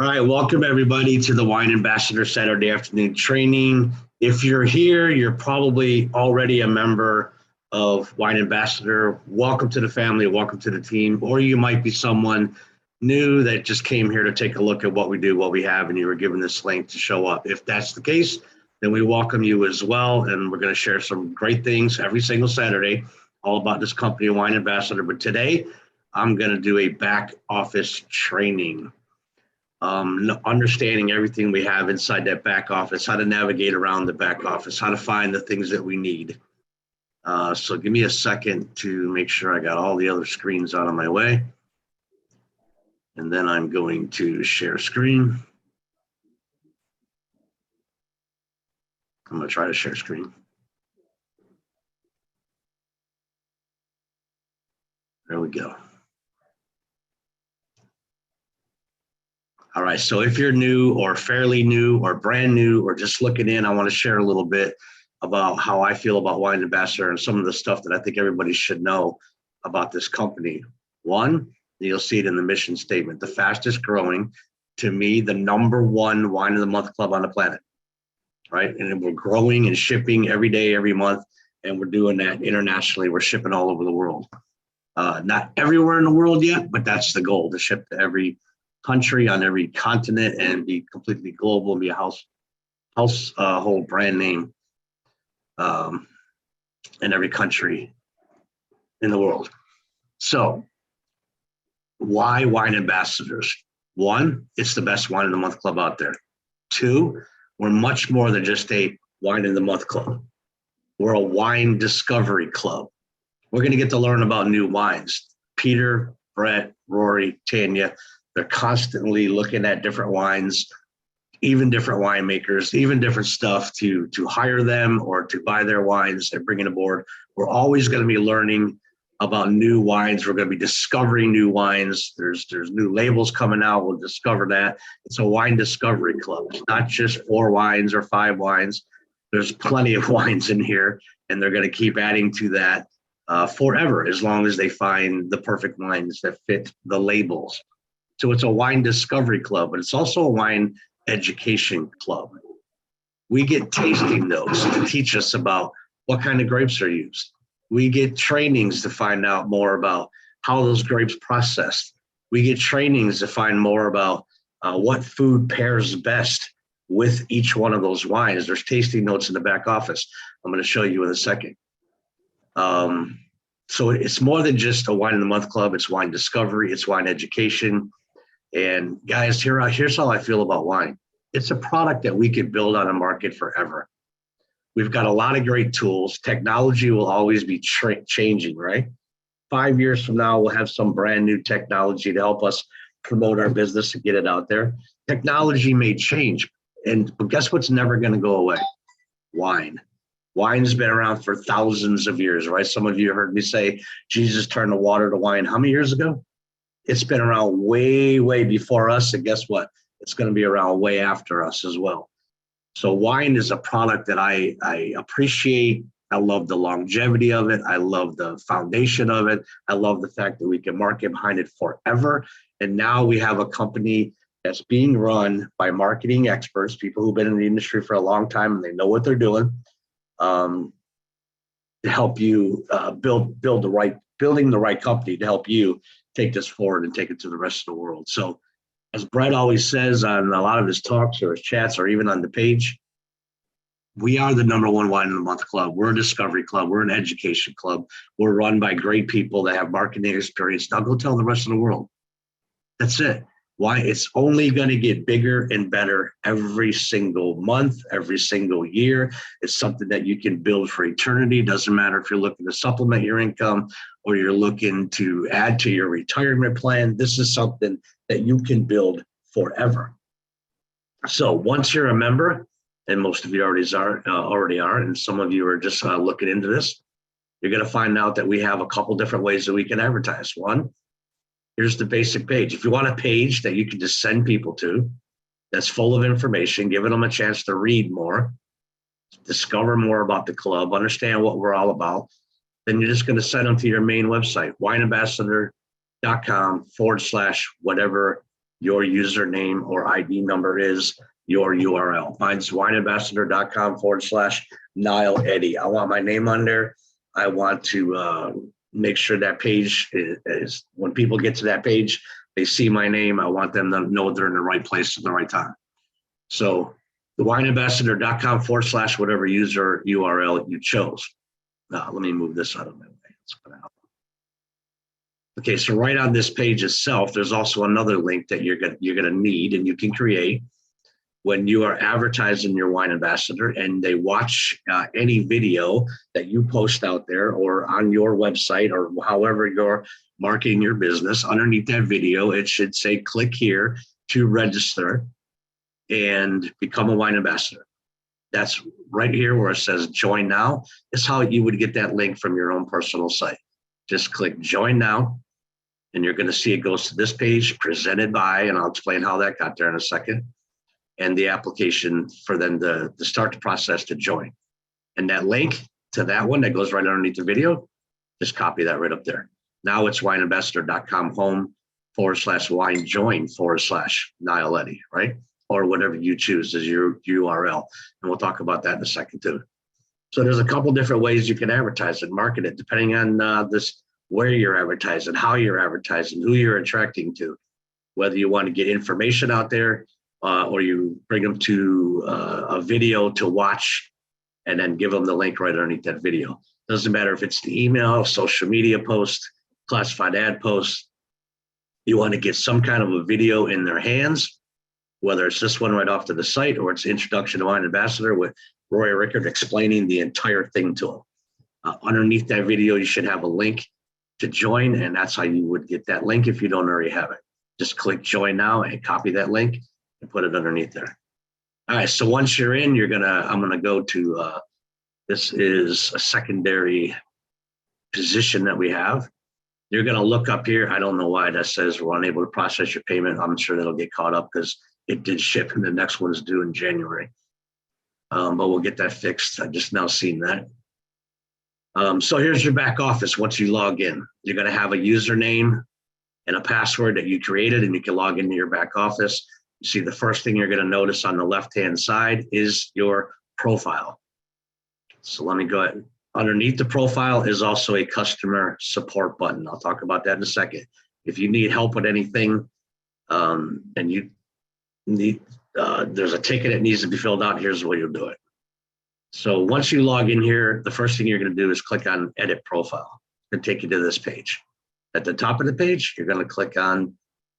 All right, welcome everybody to the Wine Ambassador Saturday afternoon training. If you're here, you're probably already a member of Wine Ambassador. Welcome to the family, welcome to the team, or you might be someone new that just came here to take a look at what we do, what we have, and you were given this link to show up. If that's the case, then we welcome you as well, and we're going to share some great things every single Saturday, all about this company, Wine Ambassador. But today, I'm going to do a back office training. Understanding everything we have inside that back office, how to navigate around the back office, how to find the things that we need. So give me a second to make sure I got all the other screens out of my way. And then I'm going to share screen. I'm going to try to share screen. There we go. All right, so if you're new or fairly new or brand new or just looking in, I want to share a little bit about how I feel about Wine Ambassador and some of the stuff that I think everybody should know about this company. One, you'll see it in the mission statement, the fastest growing, to me, the #1 wine of the month club on the planet, right? And we're growing and shipping every day, every month, and we're doing that internationally. We're shipping all over the world. Not everywhere in the world yet, but that's the goal, to ship to every country on every continent and be completely global and be a household brand name in every country in the world. So why Wine Ambassadors? One, it's the best wine of the month club out there. Two, we're much more than just a wine of the month club. We're a wine discovery club. We're going to get to learn about new wines. Peter, Brett, Rory, Tanya, they're constantly looking at different wines, even different winemakers, even different stuff to hire them or to buy their wines and bring it aboard. We're always going to be learning about new wines. We're going to be discovering new wines. There's new labels coming out. We'll discover that. It's a wine discovery club. It's not just 4 wines or 5 wines. There's plenty of wines in here, and they're going to keep adding to that forever, as long as they find the perfect wines that fit the labels. So it's a wine discovery club, but it's also a wine education club. We get tasting notes to teach us about what kind of grapes are used. We get trainings to find out more about how those grapes processed. We get trainings to find more about what food pairs best with each one of those wines. There's tasting notes in the back office. I'm going to show you in a second. So it's more than just a wine in the month club. It's wine discovery. It's wine education. And guys, here's how I feel about wine. It's a product that we could build on a market forever. We've got a lot of great tools. Technology will always be changing, right? 5 years from now, we'll have some brand new technology to help us promote our business and get it out there. Technology may change, but guess what's never going to go away? Wine. Wine's been around for thousands of years, right? Some of you heard me say Jesus turned the water to wine. How many years ago? It's been around way, way before us. And guess what? It's going to be around way after us as well. So wine is a product that I appreciate. I love the longevity of it. I love the foundation of it. I love the fact that we can market behind it forever. And now we have a company that's being run by marketing experts, people who've been in the industry for a long time and they know what they're doing, to help you building the right company to help you take this forward and take it to the rest of the world. So as Brett always says on a lot of his talks or his chats or even on the page, we are the #1 wine in the month club. We're a discovery club. We're an education club. We're run by great people that have marketing experience. Now go tell the rest of the world. That's it. Why? It's only going to get bigger and better every single month, every single year. It's something that you can build for eternity. Doesn't matter if you're looking to supplement your income or you're looking to add to your retirement plan. This is something that you can build forever. So once you're a member, and most of you already are, and some of you are just looking into this, you're going to find out that we have a couple different ways that we can advertise. One, here's the basic page. If you want a page that you can just send people to, that's full of information, giving them a chance to read more, discover more about the club, understand what we're all about, then you're just going to send them to your main website, wineambassador.com. wineambassador.com/whatever your username or ID number is, your URL. Mine's wineambassador.com/Niall Eddy. I want my name on there. I want to make sure that page is, when people get to that page, they see my name. I want them to know they're in the right place at the right time. So the wineambassador.com/whatever user URL you chose. Now, let me move this out of my way. Let's put out. Okay, so right on this page itself, there's also another link that you're gonna need, and you can create when you are advertising your wine ambassador and they watch any video that you post out there or on your website or however you're marketing your business. Underneath that video, it should say click here to register and become a wine ambassador. That's right here where it says join now. It's how you would get that link from your own personal site. Just click join now and you're going to see it goes to this page presented by, and I'll explain how that got there in a second, and the application for them to start the process to join. And that link to that one that goes right underneath the video, just copy that right up there. Now it's wineambassador.com home/wine join/Niall Eddy, right? Or whatever you choose as your URL. And we'll talk about that in a second too. So there's a couple different ways you can advertise and market it, depending on where you're advertising, how you're advertising, who you're attracting to, whether you want to get information out there, or you bring them to a video to watch and then give them the link right underneath that video. Doesn't matter if it's the email, social media post, classified ad post. You want to get some kind of a video in their hands, whether it's this one right off to the site or it's Introduction to Wine Ambassador with Roy Rickard explaining the entire thing to them. Underneath that video, you should have a link to join, and that's how you would get that link if you don't already have it. Just click join now and copy that link and put it underneath there. All right, so once you're in, I'm gonna go to, this is a secondary position that we have. You're gonna look up here. I don't know why that says we're unable to process your payment. I'm sure that'll get caught up because it did ship and the next one is due in January. But we'll get that fixed. I just now seen that. So here's your back office. Once you log in, you're gonna have a username and a password that you created, and you can log into your back office. You see the first thing you're gonna notice on the left-hand side is your profile. So let me go ahead. Underneath the profile is also a customer support button. I'll talk about that in a second. If you need help with anything and you need, there's a ticket that needs to be filled out, here's the way you'll do it. So once you log in here, the first thing you're gonna do is click on Edit Profile. It's gonna take you to this page. At the top of the page, you're gonna click on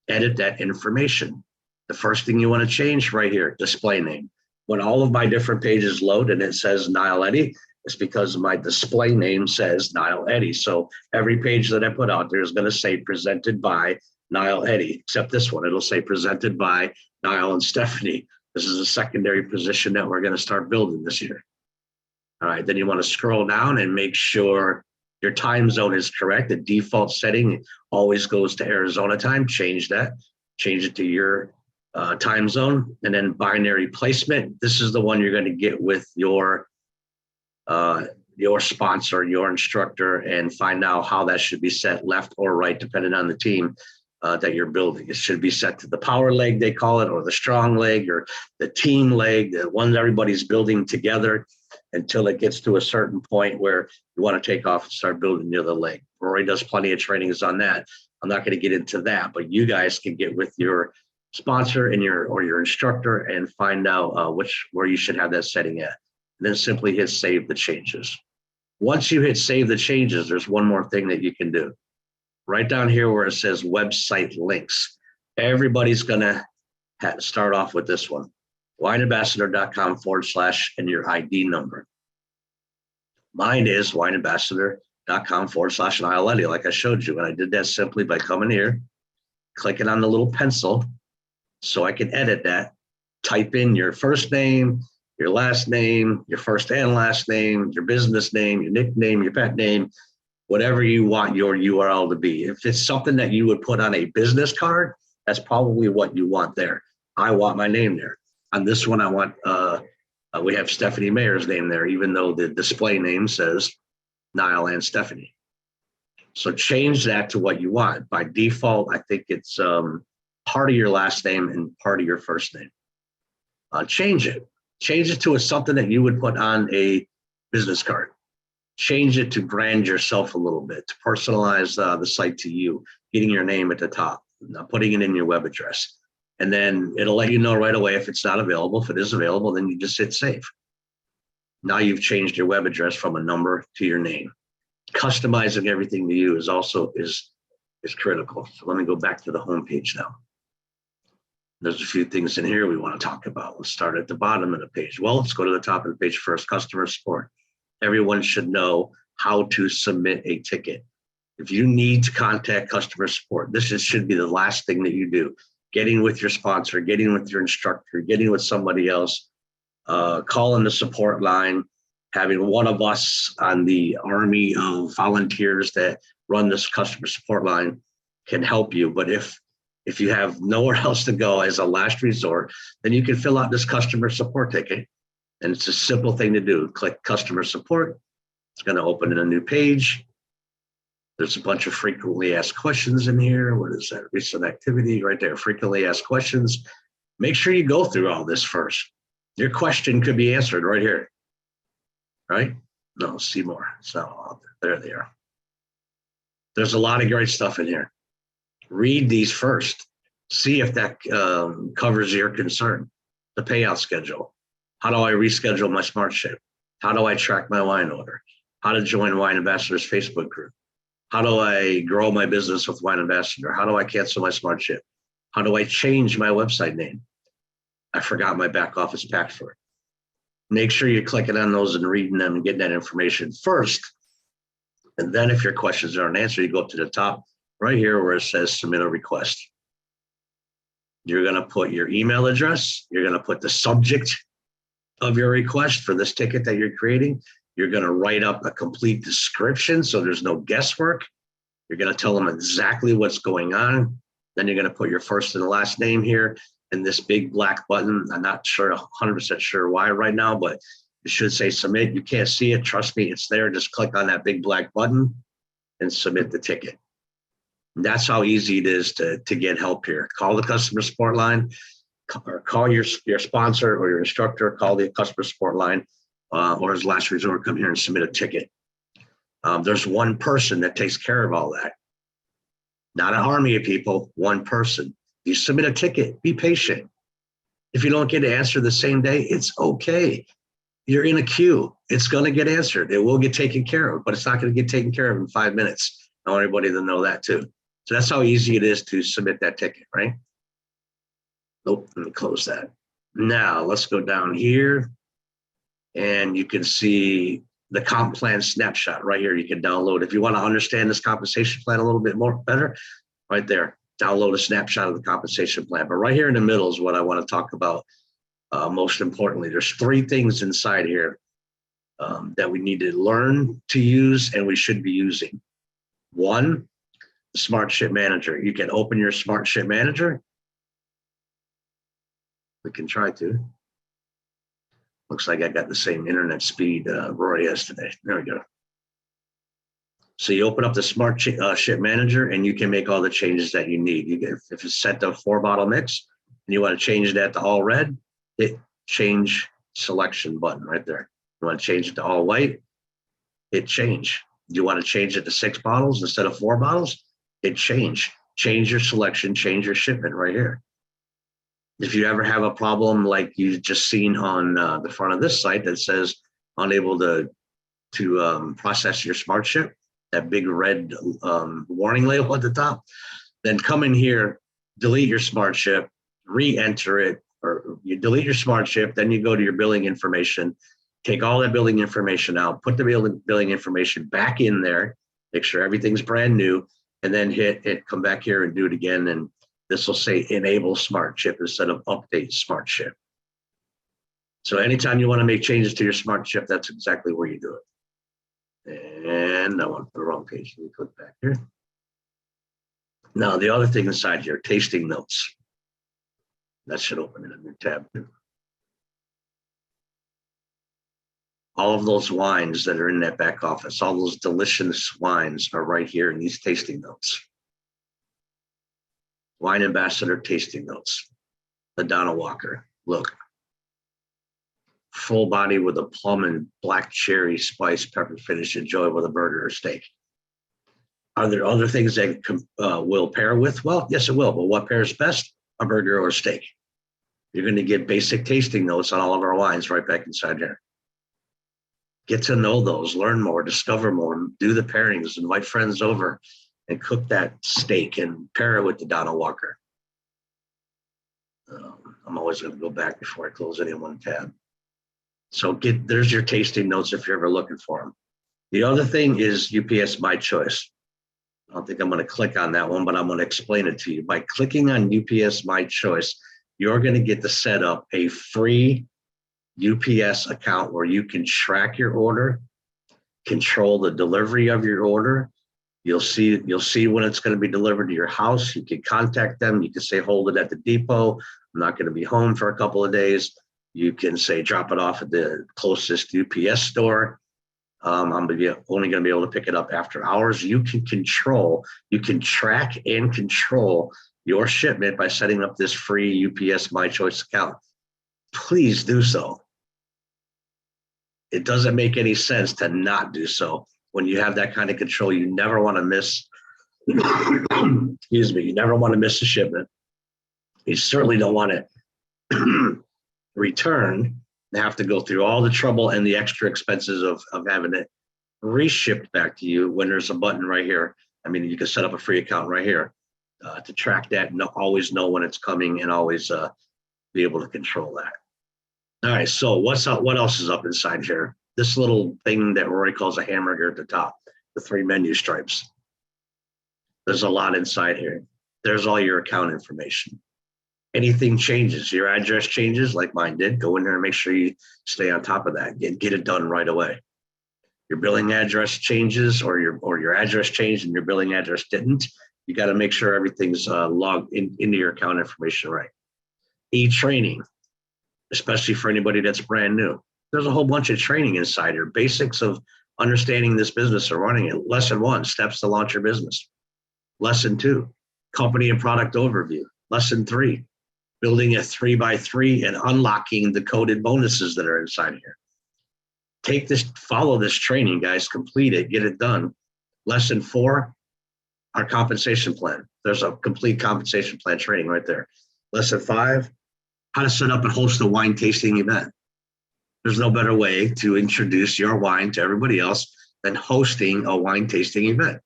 Edit That Information. The first thing you wanna change right here, display name. When all of my different pages load and it says Niall Eddy, it's because my display name says Niall Eddy. So every page that I put out there is gonna say presented by Niall Eddy, except this one, it'll say presented by Niall and Stephanie. This is a secondary position that we're gonna start building this year. All right, then you wanna scroll down and make sure your time zone is correct. The default setting always goes to Arizona time. Change that, change it to your time zone, and then binary placement. This is the one you're gonna get with your sponsor, your instructor, and find out how that should be set left or right, depending on the team that you're building. It should be set to the power leg, they call it, or the strong leg, or the team leg, the one that everybody's building together until it gets to a certain point where you want to take off and start building the other leg. Rory does plenty of trainings on that. I'm not going to get into that, but you guys can get with your sponsor and your instructor and find out where you should have that setting at. And then simply hit save the changes. Once you hit save the changes, there's one more thing that you can do. Right down here where it says website links, everybody's gonna start off with this one, wineambassador.com / and your ID number. Mine is wineambassador.com / Niall Eddy, like I showed you. And I did that simply by coming here, clicking on the little pencil so I can edit that, type in your first name, your last name, your first and last name, your business name, your nickname, your pet name, whatever you want your URL to be. If it's something that you would put on a business card, that's probably what you want there. I want my name there. On this one, I want, we have Stephanie Mayer's name there, even though the display name says Niall and Stephanie. So change that to what you want. By default, I think it's part of your last name and part of your first name. Change it. Change it to something that you would put on a business card. Change it to brand yourself a little bit, to personalize the site to you, getting your name at the top, putting it in your web address. And then it'll let you know right away if it's not available. If it is available, then you just hit save. Now you've changed your web address from a number to your name. Customizing everything to you is also is critical. So let me go back to the home page now. There's a few things in here we want to talk about. Let's start at the bottom of the page. Well, let's go to the top of the page first, customer support. Everyone should know how to submit a ticket. If you need to contact customer support, this should be the last thing that you do. Getting with your sponsor, getting with your instructor, getting with somebody else, calling the support line, having one of us on the army of volunteers that run this customer support line can help you. But if you have nowhere else to go as a last resort, then you can fill out this customer support ticket. And it's a simple thing to do. Click customer support. It's going to open in a new page. There's a bunch of frequently asked questions in here. What is that? Recent activity right there. Frequently asked questions. Make sure you go through all this first. Your question could be answered right here. Right? No, see more. So there they are. There's a lot of great stuff in here. Read these first. See if that covers your concern. The payout schedule. How do I reschedule my smart ship? How do I track my wine order? How to join Wine Ambassador's Facebook group? How do I grow my business with Wine Ambassador? How do I cancel my smart ship? How do I change my website name? I forgot my back office password. Make sure you're clicking on those and reading them and getting that information first. And then if your questions aren't answered, you go up to the top right here where it says submit a request. You're going to put your email address. You're going to put the subject of your request for this ticket that you're creating. You're going to write up a complete description so there's no guesswork. You're going to tell them exactly what's going on. Then you're going to put your first and last name here and this big black button. I'm not sure, 100% sure why right now, but it should say submit. You can't see it. Trust me, it's there. Just click on that big black button and submit the ticket. And that's how easy it is to get help here. Call the customer support line, or call your sponsor or your instructor, call the customer support line, or as last resort, come here and submit a ticket. There's one person that takes care of all that. Not an army of people, one person. You submit a ticket, be patient. If you don't get an answer the same day, it's okay. You're in a queue. It's going to get answered. It will get taken care of, but it's not going to get taken care of in 5 minutes. I want everybody to know that too. So that's how easy it is to submit that ticket, right? Nope, let me close that. Now let's go down here and you can see the comp plan snapshot right here. You can download. If you want to understand this compensation plan a little bit more better, right there, download a snapshot of the compensation plan. But right here in the middle is what I want to talk about. Most importantly, there's 3 things inside here that we need to learn to use and we should be using. 1, the Smart Ship Manager. You can open your Smart Ship Manager. We can try to. Looks like I got the same internet speed Rory has today. There we go. So you open up the Smart Ship Manager and you can make all the changes that you need. You get, if it's set to 4-bottle mix and you want to change that to all red, hit change selection button right there. You want to change it to all white, hit change. You want to change it to 6 bottles instead of 4 bottles, hit change. Change your selection, change your shipment right here. If you ever have a problem like you've just seen on the front of this site that says unable to process your smart ship, that big red warning label at the top, then come in here, delete your smart ship, re-enter it, or you delete your smart ship, then you go to your billing information, take all that billing information out, put the billing information back in there, make sure everything's brand new, and then hit it, come back here and do it again. And this will say enable smart ship instead of update smart ship. So anytime you want to make changes to your smart ship, that's exactly where you do it. And I went to the wrong page. Let me click back here. Now, the other thing inside here, tasting notes. That should open in a new tab too. All of those wines that are in that back office, all those delicious wines are right here in these tasting notes. Wine Ambassador tasting notes. The Donald Walker. Look. Full body with a plum and black cherry spice pepper finish. Enjoy with a burger or steak. Are there other things that will pair with? Well, yes, it will. But what pairs best? A burger or a steak. You're going to get basic tasting notes on all of our wines right back inside here. Get to know those, learn more, discover more, do the pairings, invite friends over and cook that steak and pair it with the Donald Walker. I'm always going to go back before I close any one tab. So there's your tasting notes if you're ever looking for them. The other thing is UPS My Choice. I don't think I'm going to click on that one, but I'm going to explain it to you. By clicking on UPS My Choice, you're going to get to set up a free UPS account where you can track your order, control the delivery of your order. You'll see when it's going to be delivered to your house. You can contact them. You can say, hold it at the depot. I'm not going to be home for a couple of days. You can say, drop it off at the closest UPS store. I'm only going to be able to pick it up after hours. You can track and control your shipment by setting up this free UPS My Choice account. Please do so. It doesn't make any sense to not do so. When you have that kind of control, you never want to miss, excuse me, you never want to miss a shipment. You certainly don't want to return and have to go through all the trouble and the extra expenses of having it reshipped back to you when there's a button right here. I mean, you can set up a free account right here to track that and always know when it's coming and always be able to control that. All right, so what's up? What else is up inside here? This little thing that Rory calls a hamburger at the top, the 3 menu stripes. There's a lot inside here. There's all your account information. Anything changes, your address changes like mine did, go in there and make sure you stay on top of that. Get it done right away. Your billing address changes or your address changed and your billing address didn't. You got to make sure everything's logged into your account information right. E-training, especially for anybody that's brand new. There's a whole bunch of training inside here. Basics of understanding this business or running it. Lesson 1, steps to launch your business. Lesson 2, company and product overview. Lesson 3, building a 3x3 and unlocking the coded bonuses that are inside here. Take this, follow this training, guys, complete it, get it done. Lesson 4, our compensation plan. There's a complete compensation plan training right there. Lesson 5, how to set up and host a wine tasting event. There's no better way to introduce your wine to everybody else than hosting a wine tasting event.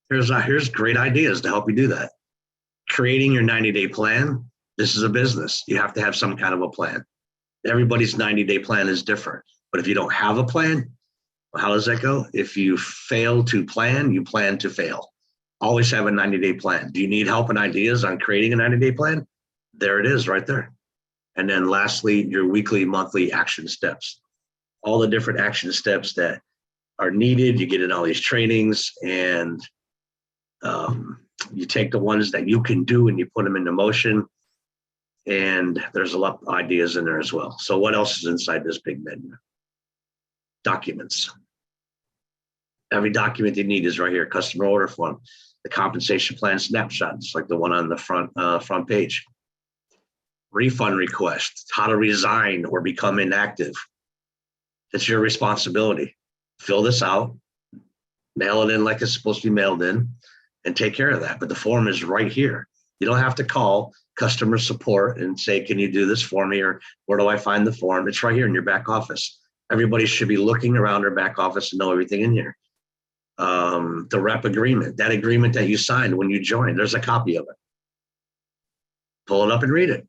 Here's great ideas to help you do that. Creating your 90-day plan. This is a business. You have to have some kind of a plan. Everybody's 90-day plan is different. But if you don't have a plan, well, how does that go? If you fail to plan, you plan to fail. Always have a 90-day plan. Do you need help and ideas on creating a 90-day plan? There it is right there. And then lastly, your weekly, monthly action steps. All the different action steps that are needed. You get in all these trainings and you take the ones that you can do and you put them into motion. And there's a lot of ideas in there as well. So what else is inside this big menu? Documents. Every document you need is right here. Customer order form, the compensation plan snapshot, just like the one on the front page. Refund request, how to resign or become inactive. It's your responsibility. Fill this out, mail it in like it's supposed to be mailed in, and take care of that. But the form is right here. You don't have to call customer support and say, can you do this for me? Or where do I find the form? It's right here in your back office. Everybody should be looking around their back office and know everything in here. The rep agreement, that agreement that you signed when you joined, there's a copy of it. Pull it up and read it.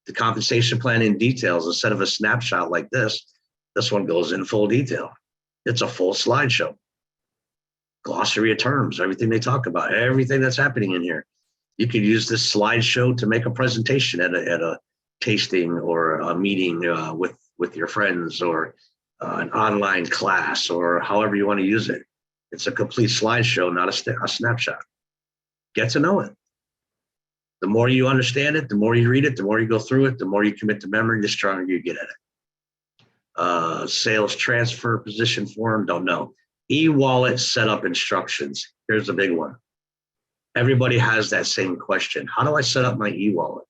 The compensation plan in details, instead of a snapshot like this one goes in full detail. It's a full slideshow. Glossary of terms, everything they talk about, everything that's happening in here. You could use this slideshow to make a presentation at a tasting or a meeting with your friends or an online class or however you want to use it. It's a complete slideshow, not a snapshot. Get to know it. The more you understand it, the more you read it, the more you go through it, the more you commit to memory, the stronger you get at it. Sales transfer position form, don't know. E-wallet setup instructions. Here's the big one. Everybody has that same question. How do I set up my e-wallet?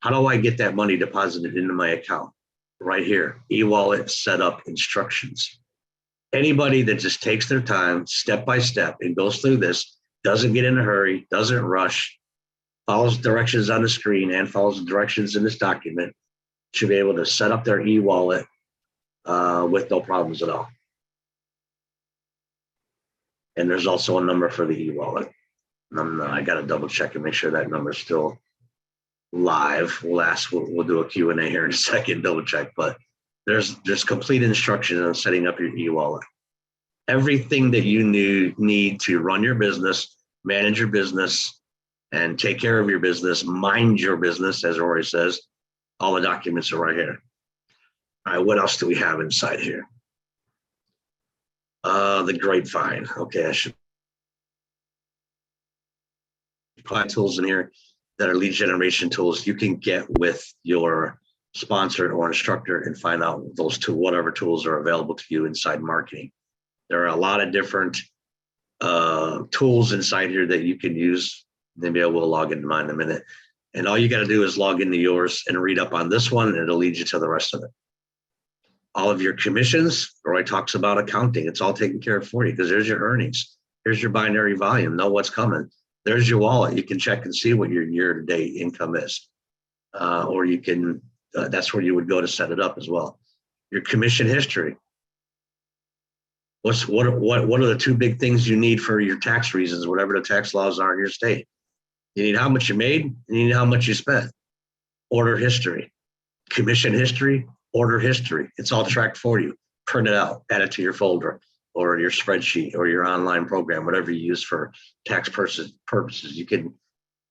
How do I get that money deposited into my account? Right here, e-wallet setup instructions. Anybody that just takes their time step by step and goes through this, doesn't get in a hurry, doesn't rush, follows directions on the screen and follows the directions in this document, should be able to set up their e-wallet with no problems at all. And there's also a number for the e-wallet. I got to double check and make sure that number is still live. We'll do a Q&A here in a second, double check, but there's complete instructions on setting up your e-wallet. Everything that you need to run your business, manage your business, and take care of your business, mind your business, as Rory says, all the documents are right here. All right, what else do we have inside here? The grapevine. Okay, I should put tools in here that are lead generation tools you can get with your sponsor or instructor and find out those whatever tools are available to you inside marketing. There are a lot of different tools inside here that you can use. Maybe I will log into mine in a minute. And all you got to do is log into yours and read up on this one, and it'll lead you to the rest of it. All of your commissions, Roy talks about accounting. It's all taken care of for you because there's your earnings. Here's your binary volume. Know what's coming. There's your wallet. You can check and see what your year-to-date income is. Or you can, that's where you would go to set it up as well. Your commission history. What are the two big things you need for your tax reasons, whatever the tax laws are in your state? You need how much you made, and you need how much you spent. Order history, commission history, order history. It's all tracked for you. Print it out, add it to your folder or your spreadsheet or your online program, whatever you use for tax purposes. You can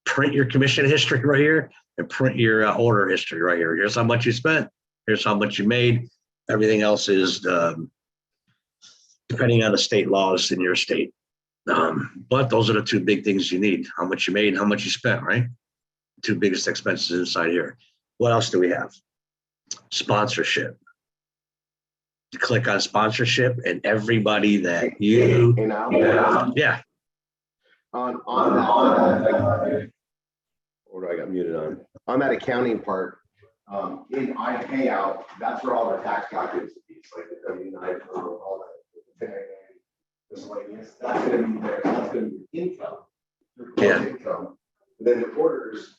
print your commission history right here and print your order history right here. Here's how much you spent. Here's how much you made. Everything else is depending on the state laws in your state. But those are the two big things you need. How much you made and how much you spent, right? Two biggest expenses inside here. What else do we have? Sponsorship. You click on sponsorship and everybody that you, yeah. On that, or do I got muted on? On that accounting part, in iPayout, that's where all our tax documents will be. It's like the W-9 for all that. Miscellaneous. That's going to be there. That's going to be income. Yeah. Income. And then the orders,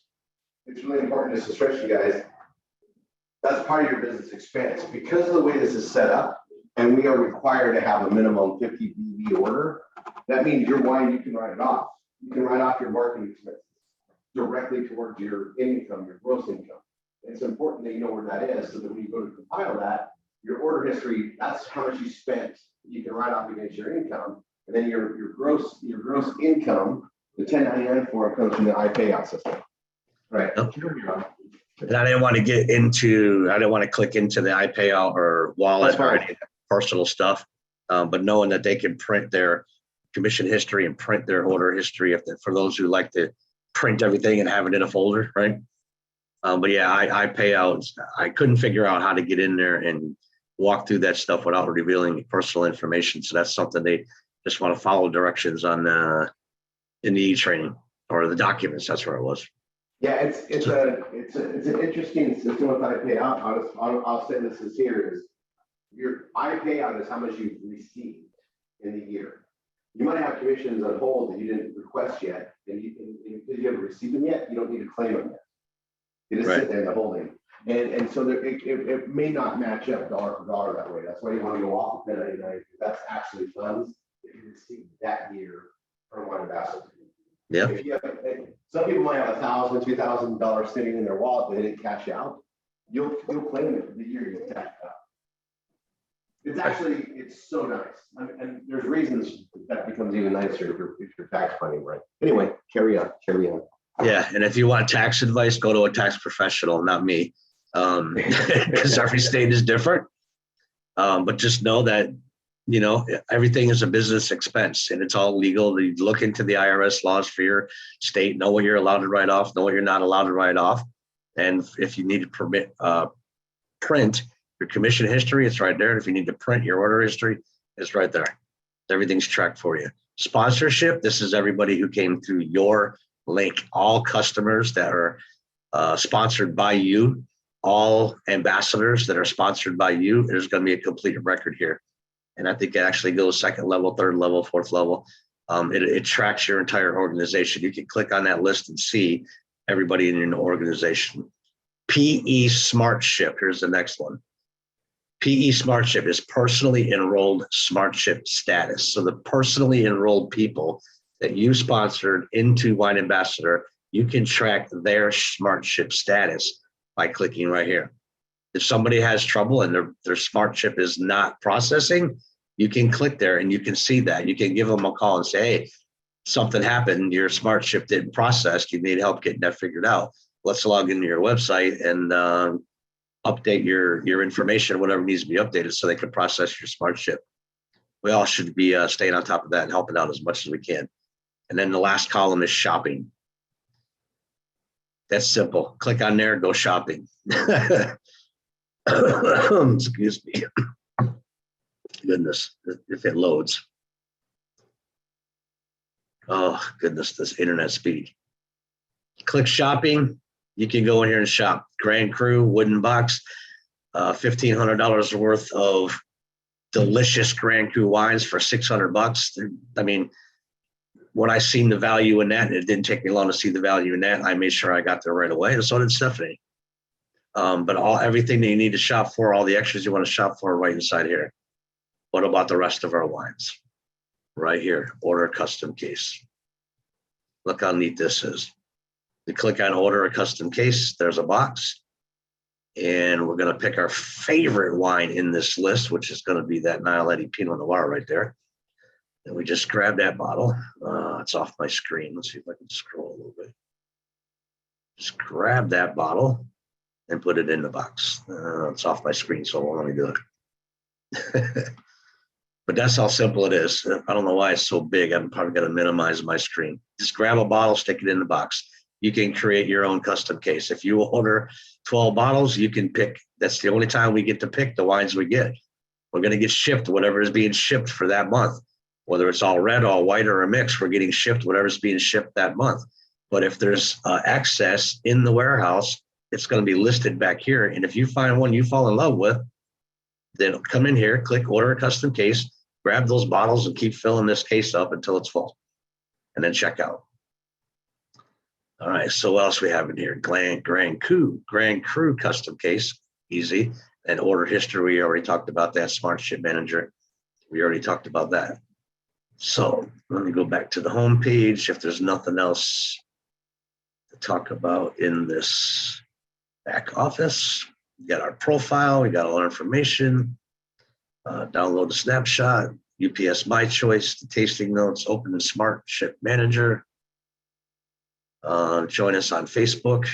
it's really important just to stress you guys, that's part of your business expense. Because of the way this is set up, and we are required to have a minimum 50 BV order, that means your wine, you can write it off. You can write off your marketing expenses directly towards your income, your gross income. It's important that you know where that is so that when you go to compile that, your order history, that's how much you spent. You can write off against your income, and then your gross income, the 1099 form comes from the iPayout system. Right. And I didn't want to click into the iPayout or wallet or any personal stuff, but knowing that they can print their commission history and print their order history for those who like to print everything and have it in a folder, right? But yeah, iPayout, I couldn't figure out how to get in there and walk through that stuff without revealing personal information. So that's something they just want to follow directions on in the e-training or the documents. That's where it was. Yeah, it's an interesting system with iPayout. I'll say this is here is your iPayout is how much you've received in the year. You might have commissions on hold that you didn't request yet, and if you haven't received them yet, you don't need to claim them yet. You just sit there in the holding. And so it may not match up dollar for dollar that way. That's why you want to go off the 1099 because that's actually funds that you received that year from one ambassador. Yeah. If you have, some people might have $1,000, $2,000 sitting in their wallet that they didn't cash out. You'll claim it for the year you cash it out. It's so nice. And there's reasons that becomes even nicer if you're tax planning, right? Anyway, carry on. Yeah, and if you want tax advice, go to a tax professional, not me, because every state is different. But just know that, everything is a business expense and it's all legal. You look into the IRS laws for your state, know what you're allowed to write off, know what you're not allowed to write off. And if you need to print Your commission history, it's right there. If you need to print your order history, it's right there. Everything's tracked for you. Sponsorship, this is everybody who came through your link. All customers that are sponsored by you, all ambassadors that are sponsored by you, there's going to be a complete record here. And I think it actually goes second level, third level, fourth level. It tracks your entire organization. You can click on that list and see everybody in your organization. PE SmartShip, here's the next one. PE SmartShip is personally enrolled SmartShip status. So the personally enrolled people that you sponsored into Wine Ambassador, you can track their SmartShip status by clicking right here. If somebody has trouble and their SmartShip is not processing, you can click there and you can see that. You can give them a call and say, hey, something happened, your SmartShip didn't process, you need help getting that figured out. Let's log into your website and update your information, whatever needs to be updated so they can process your SmartShip. We all should be staying on top of that and helping out as much as we can. And then the last column is shopping. That's simple. Click on there, go shopping. Excuse me. Goodness, if it loads. Oh, goodness, this internet speed. Click shopping. You can go in here and shop. Grand Cru, wooden box, $1,500 worth of delicious Grand Cru wines for $600. I mean, when I seen the value in that, it didn't take me long to see the value in that. I made sure I got there right away, and so did Stephanie. But everything that you need to shop for, all the extras you want to shop for, are right inside here. What about the rest of our wines? Right here, order a custom case. Look how neat this is. You click on order a custom case, there's a box. And we're going to pick our favorite wine in this list, which is going to be that Nialetti Pinot Noir right there. And we just grab that bottle. It's off my screen. Let's see if I can scroll a little bit. Just grab that bottle and put it in the box. It's off my screen, so I won't let me do it. But that's how simple it is. I don't know why it's so big. I'm probably going to minimize my screen. Just grab a bottle, stick it in the box. You can create your own custom case. If you order 12 bottles, you can pick. That's the only time we get to pick the wines we get. We're going to get shipped whatever is being shipped for that month. Whether it's all red, all white, or a mix, we're getting shipped whatever's being shipped that month. But if there's excess in the warehouse, it's going to be listed back here. And if you find one you fall in love with, then come in here, click order a custom case, grab those bottles and keep filling this case up until it's full. And then check out. All right, so what else we have in here? Grand Cru custom case, easy. And order history, we already talked about that. SmartShip Manager, we already talked about that. So let me go back to the home page. If there's nothing else to talk about in this back office, we got our profile, we got all our information, download the snapshot, UPS My Choice, the tasting notes, open the SmartShip Manager. Join us on Facebook.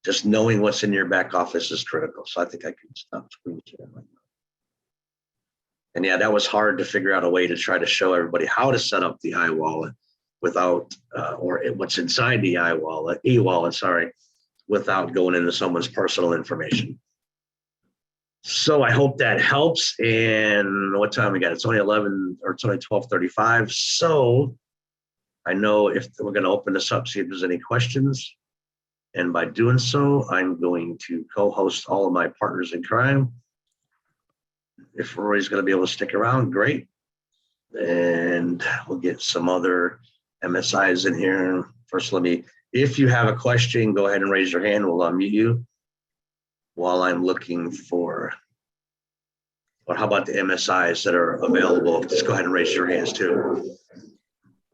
Just knowing what's in your back office is critical. So I think I can stop screen sharing right now. And yeah, that was hard to figure out a way to try to show everybody how to set up the iWallet without, what's inside the e-wallet, without going into someone's personal information. So I hope that helps. And what time we got? It's only 12:35. So I know if we're going to open this up, see if there's any questions. And by doing so, I'm going to co-host all of my partners in crime. If Rory's going to be able to stick around, great. And we'll get some other MSIs in here. First, if you have a question, go ahead and raise your hand. We'll unmute you while I'm looking for, or how about the MSIs that are available? Just go ahead and raise your hands too.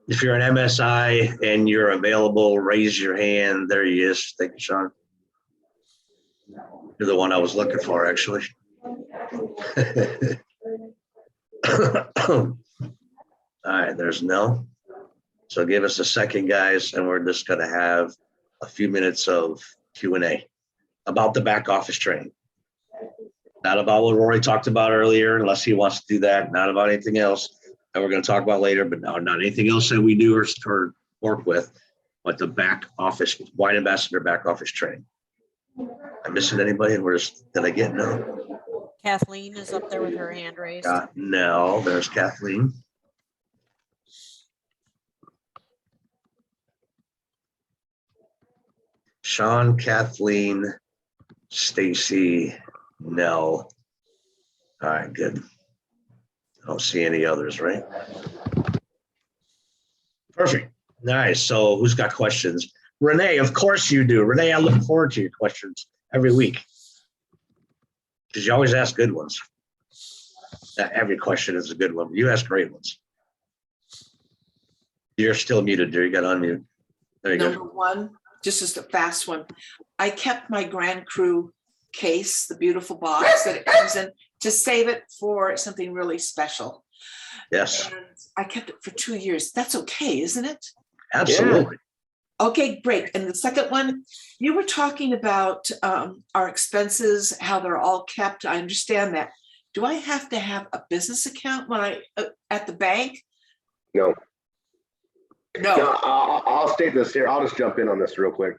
If you're an MSI and you're available, raise your hand. There he is. Thank you, Sean. You're the one I was looking for, actually. All right, there's Nell. So give us a second, guys, and we're just going to have a few minutes of Q&A about the back office training. Not about what Rory talked about earlier, unless he wants to do that. Not about anything else that we're going to talk about later, but not anything else that we do or work with, but the back office, Wine Ambassador back office training. I'm missing anybody? Did I get no? Kathleen is up there with her hand raised. No, there's Kathleen. Sean, Kathleen, Stacy, Nell. All right, good. I don't see any others, right? Perfect. Nice. So who's got questions? Renee, of course you do. Renee, I look forward to your questions every week, because you always ask good ones. Every question is a good one. You ask great ones. You're still muted, dear. You got to unmute. There you Number go. one, just as a fast one. I kept my Grand Cru case, the beautiful box that it comes in, to save it for something really special. Yes, And I kept it for 2 years. That's okay, isn't it? absolutely. Okay, great. And the second one, you were talking about our expenses, how they're all kept. I understand that. Do I have to have a business account when I at the bank? No. No. No, I'll state this here. I'll just jump in on this real quick.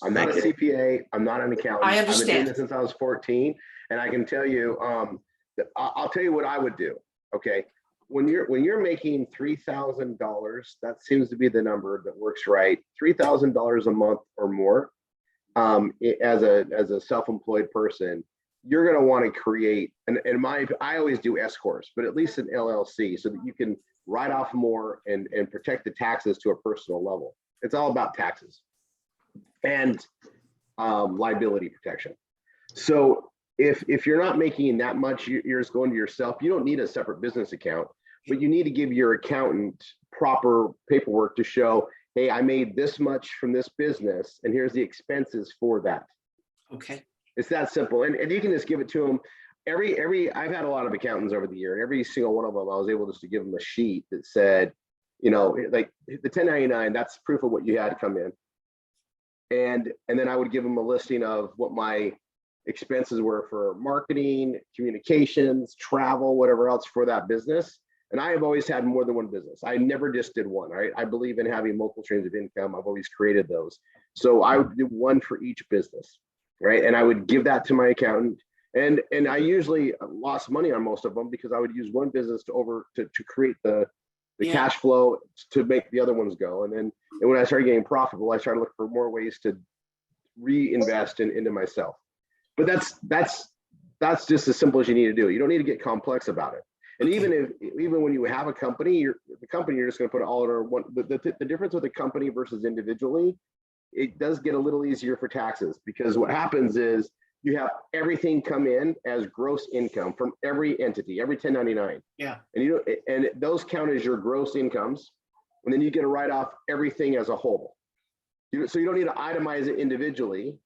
I'm not a Thank CPA. I'm not an accountant. I I've been doing understand. this since I was 14, and I can tell you, I'll tell you what I would do. Okay, when you're making $3,000, that seems to be the number that works right. $3,000 a month or more, as a self-employed person, you're going to want to create, and I always do S corps, but at least an LLC, so that you can write off more and protect the taxes to a personal level. It's all about taxes and liability protection. So if you're not making that much, you're just going to yourself, you don't need a separate business account, but you need to give your accountant proper paperwork to show, hey, I made this much from this business, and here's the expenses for that. Okay. It's that simple. And you can just give it to them. I've had a lot of accountants over the year, and every single one of them, I was able just to give them a sheet that said, like the 1099, that's proof of what you had to come in. And then I would give them a listing of what my expenses were for marketing, communications, travel, whatever else for that business. And I have always had more than one business. I never just did one, right? I believe in having multiple streams of income. I've always created those. So I would do one for each business, right? And I would give that to my accountant. And I usually lost money on most of them because I would use one business to create the cash flow to make the other ones go. And when I started getting profitable, I started looking for more ways to reinvest into myself. But that's just as simple as you need to do. You don't need to get complex about it. And even when you have a company, you're just going to put it all under one. The difference with a company versus individually, it does get a little easier for taxes, because what happens is you have everything come in as gross income from every entity, every 1099. Yeah. And those count as your gross incomes, and then you get to write off everything as a whole. So you don't need to itemize it individually.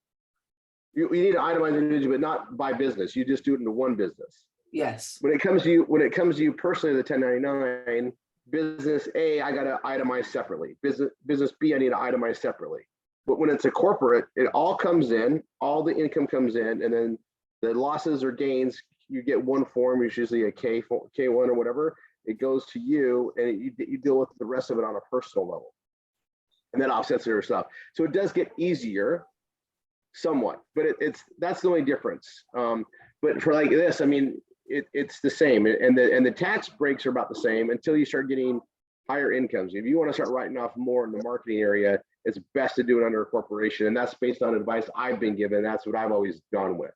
You need to itemize it individually, but not by business. You just do it into one business. Yes. When it comes to you personally, the 1099, business A, I got to itemize separately. Business B, I need to itemize separately. But when it's a corporate, it all comes in, all the income comes in, and then the losses or gains, you get one form, it's usually a K1 or whatever. It goes to you, and you deal with the rest of it on a personal level. And that offsets your stuff. So it does get easier somewhat, but that's the only difference. But for like this, I mean, it's the same, and the tax breaks are about the same until you start getting higher incomes. If you want to start writing off more in the marketing area, it's best to do it under a corporation, and that's based on advice I've been given. That's what I've always gone with.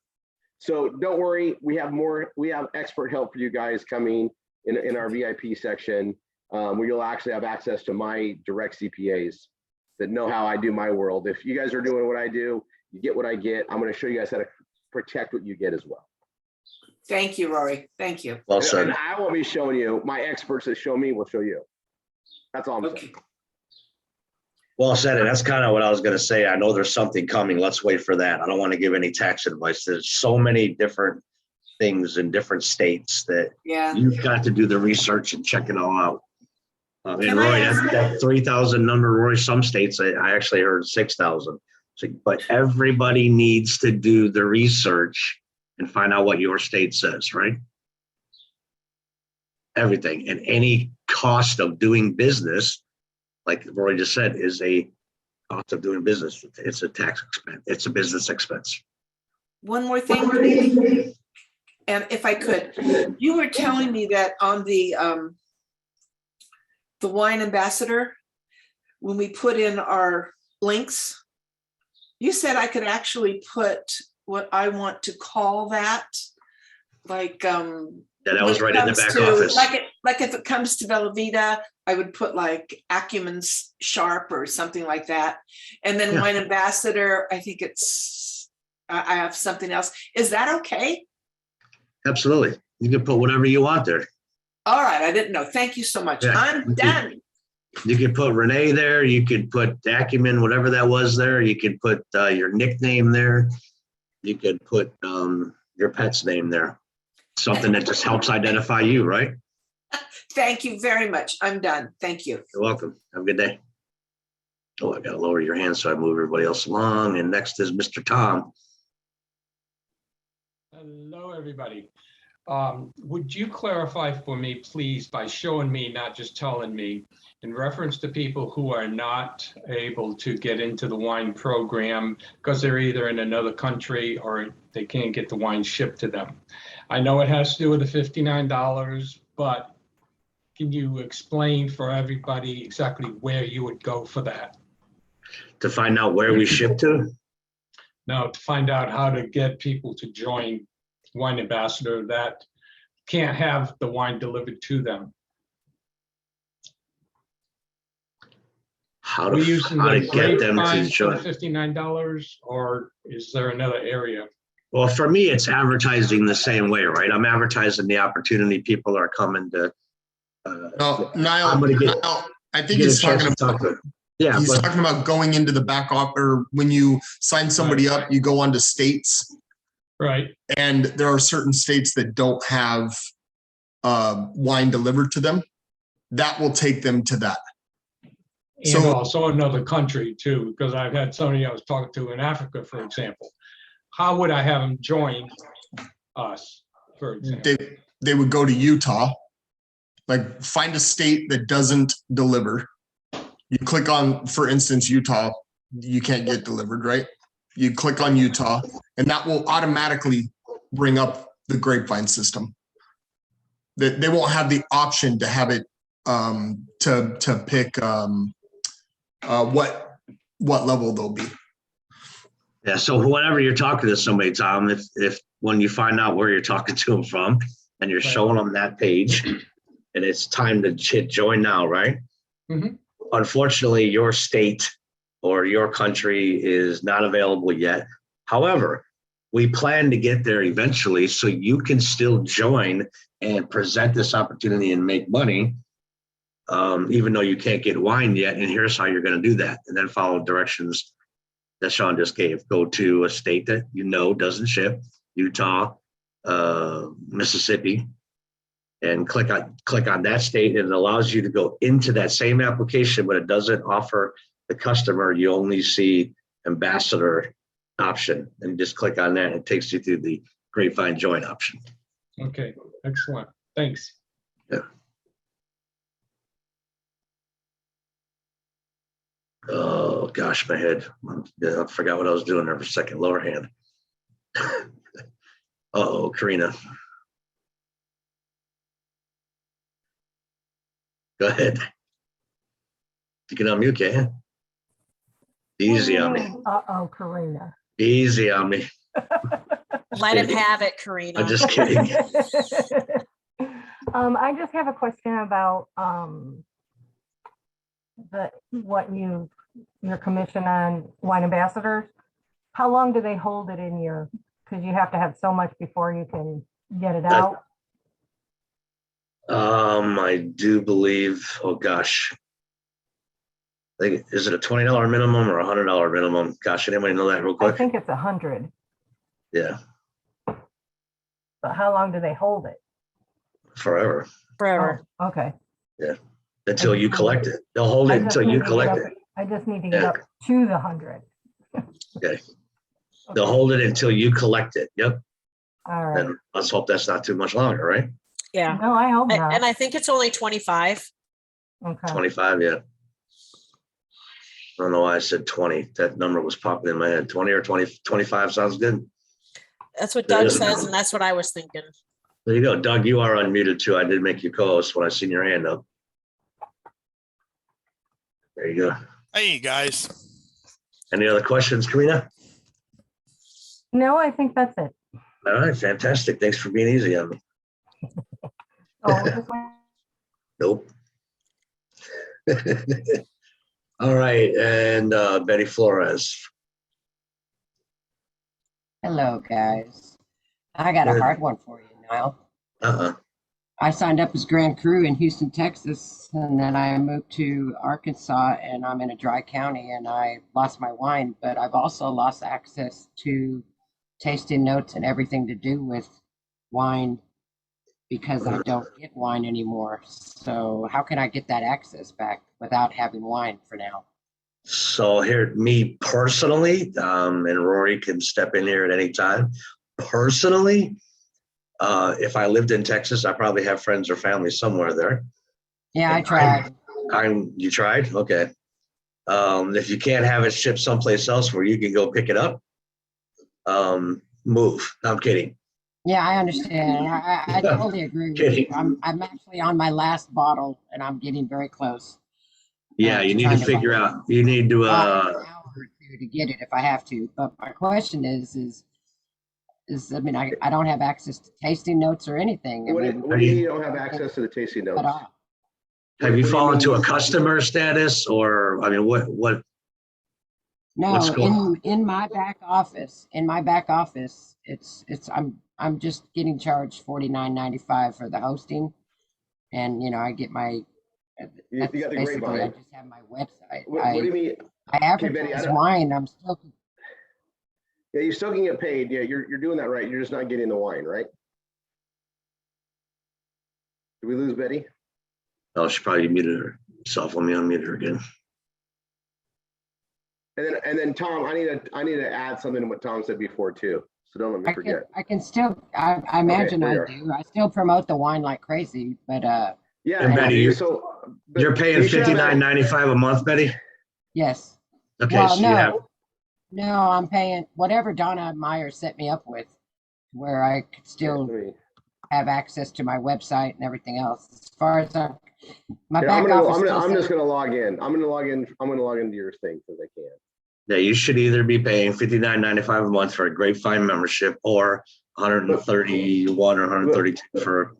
So don't worry, we have expert help for you guys coming in our VIP section, where you'll actually have access to my direct CPAs that know how I do my world. If you guys are doing what I do, you get what I get. I'm going to show you guys how to protect what you get as well. Thank you, Rory. Thank you. Well said. And I won't be showing you. My experts that show me will show you. That's all I'm saying. Well said. And that's kind of what I was going to say. I know there's something coming. Let's wait for that. I don't want to give any tax advice. There's so many different things in different states that you've got to do the research and check it all out. And Roy, that 3,000 number, Roy, some states, I actually heard 6,000. But everybody needs to do the research and find out what your state says, right? Everything. And any cost of doing business, like Roy just said, is a cost of doing business. It's a tax expense. It's a business expense. One more thing, please. And if I could, you were telling me that on the wine ambassador, when we put in our links, you said I could actually put what I want to call that, like Yeah, that was when it right in the comes back to- office. like if it comes to Bella Vita, I would put like Acumen's Sharp or something like that. And then Yeah. wine ambassador, I think I have something else. Is that okay? Absolutely. You can put whatever you want there. All right, I didn't know. Thank you so much. Yeah, I'm done. You could put Renee there. You could put Acumen, whatever that was there. You could put your nickname there. You could put your pet's name there. Something that just helps identify you, right? Thank you very much. I'm done. Thank you. You're welcome. Have a good day. Oh, I got to lower your hand so I move everybody else along. And next is Mr. Tom. Hello, everybody. Would you clarify for me, please, by showing me, not just telling me, in reference to people who are not able to get into the wine program because they're either in another country or they can't get the wine shipped to them? I know it has to do with the $59, but can you explain for everybody exactly where you would go for that? To find out where we ship to? Now, to find out how to get people to join Wine Ambassador that can't have the wine delivered to them. How Are we to, using how to the get them to grapevines for the join? $59, or is there another area? Well, for me, it's advertising the same way, right? I'm advertising the opportunity. People are coming to. No, Niall, I'm gonna get, Niall, I think get a he's chance talking to talk about, to. Yeah, he's but talking about going into the back office, or when you sign somebody up, you go onto states, Right. and there are certain states that don't have wine delivered to them. That will take them to that. And So- also another country too, because I've had somebody I was talking to in Africa, for example. How would I have them join us, for example? They would go to Utah, like find a state that doesn't deliver. You click on, for instance, Utah, you can't get delivered, right? You click on Utah, and that will automatically bring up the grapevine system. They won't have the option to have it to pick what level they'll be. yeah, so whenever you're talking to somebody, Tom, if when you find out where you're talking to them from and you're Right. showing them that page and it's time to hit join now, right? Mhm. Unfortunately, your state or your country is not available yet. However, we plan to get there eventually, so you can still join and present this opportunity and make money, even though you can't get wine yet. And here's how you're going to do that. And then follow directions that Sean just gave. Go to a state that you know doesn't ship, Utah, Mississippi, and click on that state, and it allows you to go into that same application, but it doesn't offer the customer. You only see ambassador option, and just click on that, and it takes you through the grapevine join option. Okay, excellent. Thanks. Oh gosh, my head. I forgot what I was doing there for a second. Lower hand. Uh-oh, Karina. Go ahead. You can unmute, can't you? Easy on me. Uh-oh, Karina. Easy on me. Let him have it, Karina. I'm just kidding. I just have a question about your commission on wine ambassadors. How long do they hold it in your, because you have to have so much before you can get it out? I do believe, oh gosh. Is it a $20 minimum or a $100 minimum? Gosh, anybody know that real I quick? think it's 100, Yeah, but how long do they hold it? forever, Forever. Oh, okay. until you collect it. They'll hold I it just until need you to get collect up- it. I just need to get up to the 100. Okay. They'll hold it until you collect it. Yep. All right. And let's hope that's not too much longer, right? Yeah. No, I hope And not. I think it's only 25. Okay. 25, yeah. I don't know why I said 20. That number was popping in my head. 20 or 20, 25 sounds good. That's what There Doug is a says, minimum. and that's what I was thinking. There you go. Doug, you are unmuted too. I did make you co-host when I seen your hand up. There you go. Hey, guys. Any other questions, Karina? No, I think that's it. All right, fantastic. Thanks for being easy on me. Oh, just wait. Nope. All right, and Betty Flores. Hello, guys. I got a Good. hard one for you, Niall. Uh-uh. I signed up as Grand Crew in Houston, Texas, and then I moved to Arkansas, and I'm in a dry county, and I lost my wine, but I've also lost access to tasting notes and everything to do with wine because I don't get wine anymore. So how can I get that access back without having wine for now? So here, me personally, and Rory can step in here at any time. Personally, if I lived in Texas, I probably have friends or family somewhere there. Yeah, I tried. You tried? Okay. If you can't have it shipped someplace else where you can go pick it up, move. No, I'm kidding. Yeah, I understand. I totally agree with you. Kidding. I'm actually on my last bottle and I'm getting very close. Yeah, you need to trying to figure find- out, you need to, An hour or two to get it if I have to. But my question is I mean, I don't have access to tasting notes or anything. I What mean, do you mean you don't have access to the tasting notes? cut off. have you What do you fallen to a mean? customer status or, I mean, what, No, What's going- in my back office, I'm just getting charged $49.95 for the hosting. And I get my You that's got the basically I grapevine. just have my website. What do you mean? I Betty, I advertise don't- wine. I'm still Yeah, you still can get paid. Yeah, you're doing that right. You're just not getting the wine, right? Did we lose Betty? oh, she probably muted herself. Let me unmute her again. And then Tom, I need to add something to what Tom said before too. So don't let me forget. I can still I imagine there I you do. I still promote the wine like crazy, but Yeah, And Betty, you- so but You're paying you should have that- $59.95 a month, Betty? yes. Okay, Well, so you have, no, I'm paying whatever Donna Meyer set me up with, where I could still Let me- have access to my website and everything else. As far as my Yeah, back office. still I'm just says- gonna log in. I'm gonna log into your thing because I can. yeah, you should either be paying $59.95 a month for a Grapevine membership or 131 or 132 for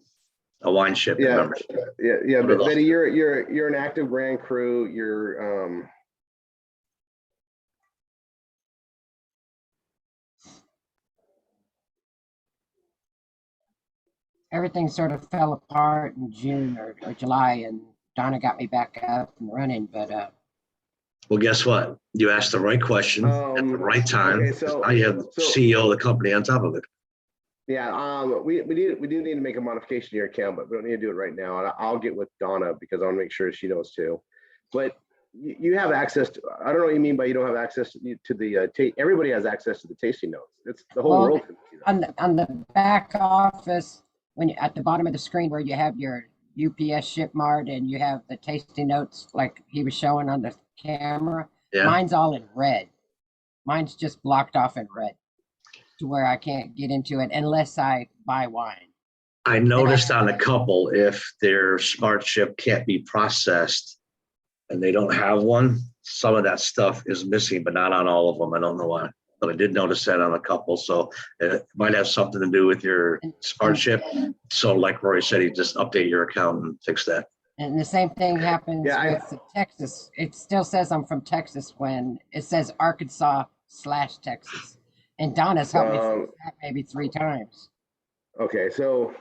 a wine shipping Yeah. membership. Yeah, What are but those? Betty, you're an active Grand Crew. You're everything sort of fell apart in June or July, and Donna got me back up and running. But Well, guess what? You asked the right question at the right time. okay, so- Now you have the so- CEO of the company on top of it. yeah. We do need to make a modification to your account, but we don't need to do it right now. And I'll get with Donna because I want to make sure she knows too. But you have access to. I don't know what you mean by you don't have access to the. Everybody has access to the tasting notes. It's the whole Well, world. Can see that. on the back office, when you at the bottom of the screen where you have your UPS ship mart and you have the tasting notes like he was showing on the camera, Yeah. mine's all in red. Mine's just blocked off in red to where I can't get into it unless I buy wine. I noticed on a couple, if their smart chip can't be processed and they don't have one, some of that stuff is missing, but not on all of them. I don't know why, but I did notice that on a couple. So it might have something to do with your smart chip. So like Rory said, you just update your account and fix that. And the same thing happens Yeah, with Texas. It still says I'm from Texas when it says Arkansas/Texas. And Donna's helped me fix that maybe 3 times. Okay, so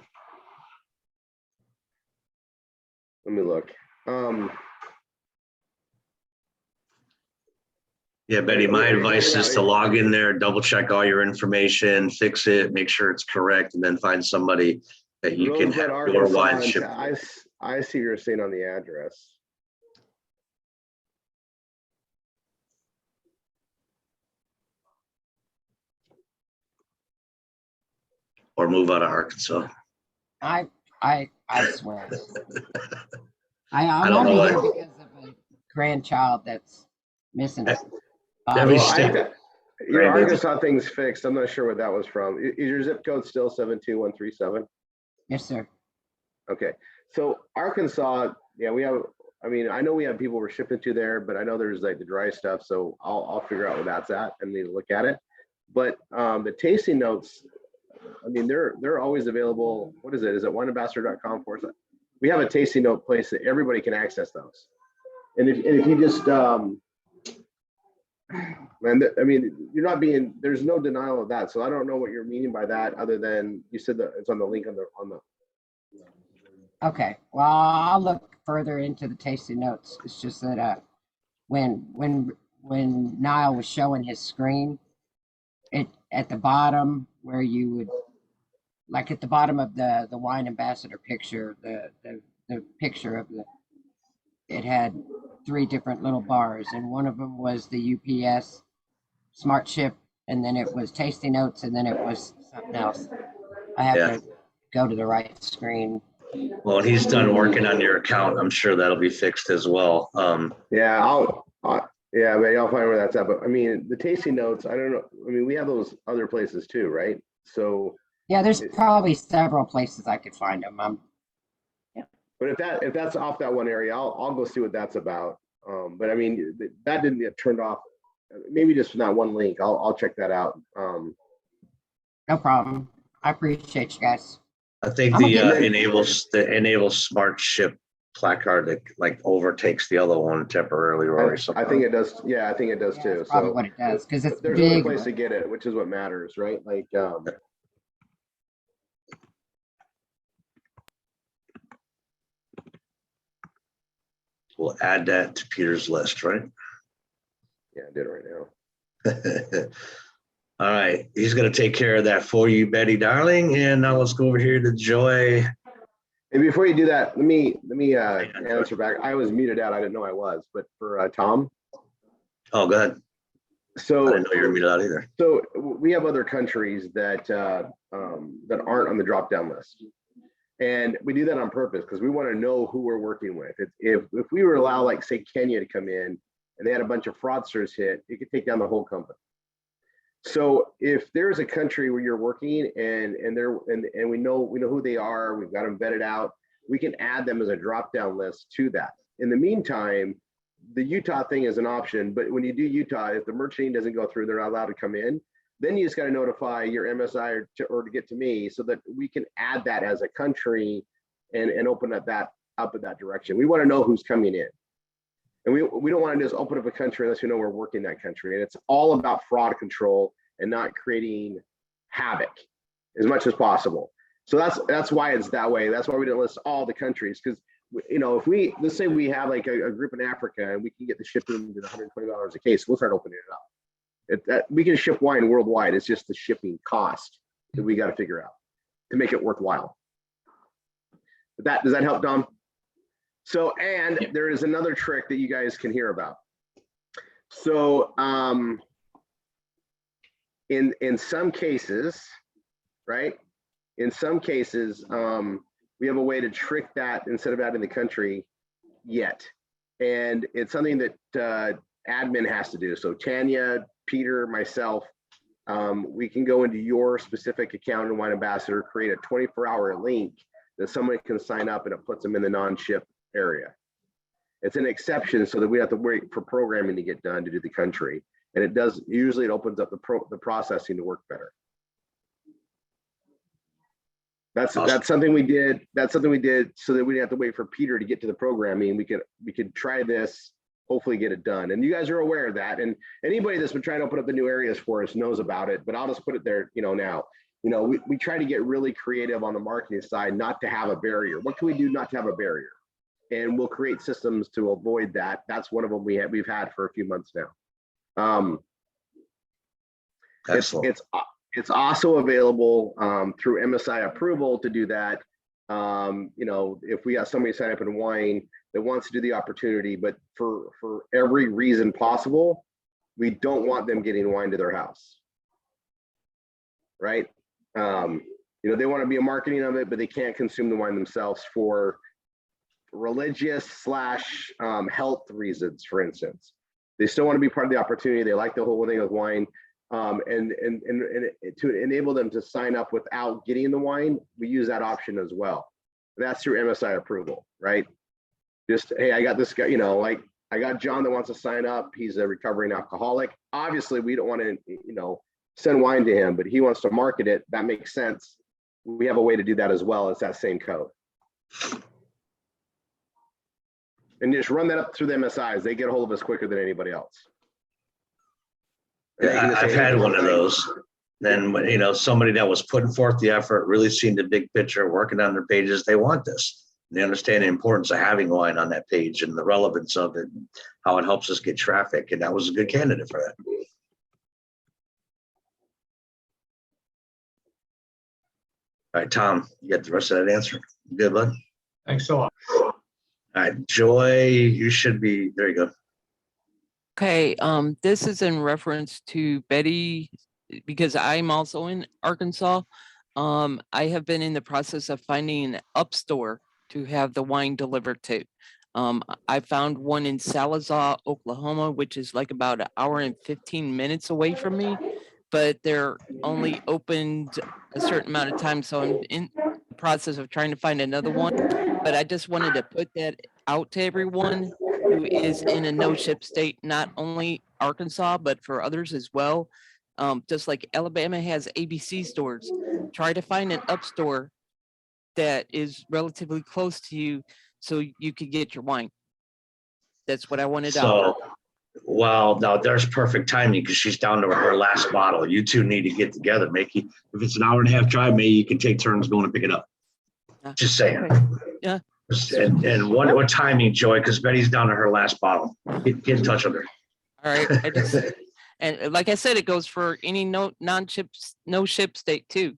let me look. Yeah, Betty, my advice is to log in there, double check all your information, fix it, make sure it's correct, and then find somebody that you can have Rosebud, your Arkansas, wine and shipped. I see you're saying on the address. Or move out of Arkansas. I swear. I'm don't know only what- here because of a grandchild that's missing a Every spot. step. Your Randy. Arkansas thing's fixed. I'm not sure what that was from. Is your zip code still 72137? Yes, sir. Okay, so Arkansas, yeah, we have, I mean, I know we have people we're shipping to there, but I know there's like the dry stuff, so I'll figure out where that's at and need to look at it. But the tasting notes, I mean, they're always available. What is it? Is it wineambassador.com for us? We have a tasting note place that everybody can access those. And if you just, man, I mean, you're not being, there's no denial of that. So I don't know what you're meaning by that, other than you said that it's on the link on the. Okay, well, I'll look further into the tasting notes. It's just that when Niall was showing his screen, it at the bottom where you would, like at the bottom of the wine ambassador picture, the picture of it had 3 different little bars, and one of them was the UPS Smart Ship, and then it was tasting notes, and then it was something else. I have to go to the right screen. Well, when he's done working on your account, I'm sure that'll be fixed as well. Yeah, yeah, maybe I'll find where that's at. But I mean, the tasting notes, I don't know. I mean, we have those other places too, right? So Yeah, there's probably several places I could find them. but if that's off that one area, I'll go see what that's about. But I mean, that didn't get turned off. Maybe just from that one link. I'll check that out. No problem. I appreciate you guys. I think I'm the okay. enable smart ship placard that like overtakes the other one temporarily or something. I think it does. Yeah, I think it does Yeah, too. that's probably So what it does, because it's there's another big. place to get it, which is what matters, right? Like, We'll add that to Peter's list, right? yeah, I did it right now. All right, he's gonna take care of that for you, Betty, darling. And now let's go over here to Joy. And before you do that, let me answer back. I was muted out. I didn't know I was, but for Tom. Oh, go ahead. So I didn't know you were muted out either. So we have other countries that that aren't on the drop down list, and we do that on purpose because we want to know who we're working with. If we were allow, like, say, Kenya to come in and they had a bunch of fraudsters hit, it could take down the whole company. So if there's a country where you're working and we know who they are, we've got them vetted out, we can add them as a drop down list to that. In the meantime, the Utah thing is an option, but when you do Utah, if the merchanting doesn't go through, they're not allowed to come in. Then you just got to notify your MSI or to get to me so that we can add that as a country and open up in that direction. We want to know who's coming in. And we don't want to just open up a country unless we know we're working that country. And it's all about fraud control and not creating havoc as much as possible. So that's why it's that way. That's why we didn't list all the countries, because if let's say we have like a group in Africa and we can get the shipping to $120 a case, we'll start opening it up. We can ship wine worldwide. It's just the shipping cost that we got to figure out to make it worthwhile. Does that help, Dom? So, and there is another trick that you guys can hear about. So, in some cases, right? In some cases, we have a way to trick that instead of adding the country yet. And it's something that admin has to do. So Tanya, Peter, myself, we can go into your specific account in Wine Ambassador, create a 24-hour link that someone can sign up and it puts them in the non-ship area. It's an exception so that we have to wait for programming to get done to do the country. And it does, usually it opens up the processing to work better. That's something we did. That's something we did so that we didn't have to wait for Peter to get to the programming. We could try this, hopefully get it done. And you guys are aware of that. And anybody that's been trying to open up the new areas for us knows about it, but I'll just put it there, now. We try to get really creative on the marketing side, not to have a barrier. What can we do not to have a barrier? And we'll create systems to avoid that. That's one of them we've had for a few months now. Excellent. It's also available through MSI approval to do that. If we got somebody sign up in wine that wants to do the opportunity, but for every reason possible, we don't want them getting wine to their house, right? They want to be a marketing of it, but they can't consume the wine themselves for religious / health reasons, for instance. They still want to be part of the opportunity. They like the whole thing with wine. And to enable them to sign up without getting the wine, we use that option as well. That's through MSI approval, right? Just, hey, I got this guy, like I got John that wants to sign up. He's a recovering alcoholic. Obviously, we don't want to, send wine to him, but he wants to market it. That makes sense. We have a way to do that as well. It's that same code. And just run that up through the MSIs. They get a hold of us quicker than anybody else. Yeah, I've had one of those. Then, somebody that was putting forth the effort, really seeing the big picture, working on their pages, they want this. They understand the importance of having wine on that page and the relevance of it, and how it helps us get traffic. And that was a good candidate for that. All right, Tom, you got the rest of that answer? Good, bud? Thanks a lot. All right, Joy, you should be, there you go. Okay, this is in reference to Betty, because I'm also in Arkansas. I have been in the process of finding an up store to have the wine delivered to. I found one in Salazar, Oklahoma, which is like about an hour and 15 minutes away from me, but they're only opened a certain amount of time. So I'm in the process of trying to find another one, but I just wanted to put that out to everyone who is in a no ship state, not only Arkansas, but for others as well. Just like Alabama has ABC stores, try to find an up store that is relatively close to you so you could get your wine. That's what I wanted out. So, well, no, there's perfect timing because she's down to her last bottle. You two need to get together. If it's an hour and a half drive, maybe you can take turns going to pick it up. Just saying. Okay. Yeah. And what timing, Joy? Because Betty's down to her last bottle. Get in touch with her. All right. And like I said, it goes for any no ship state too.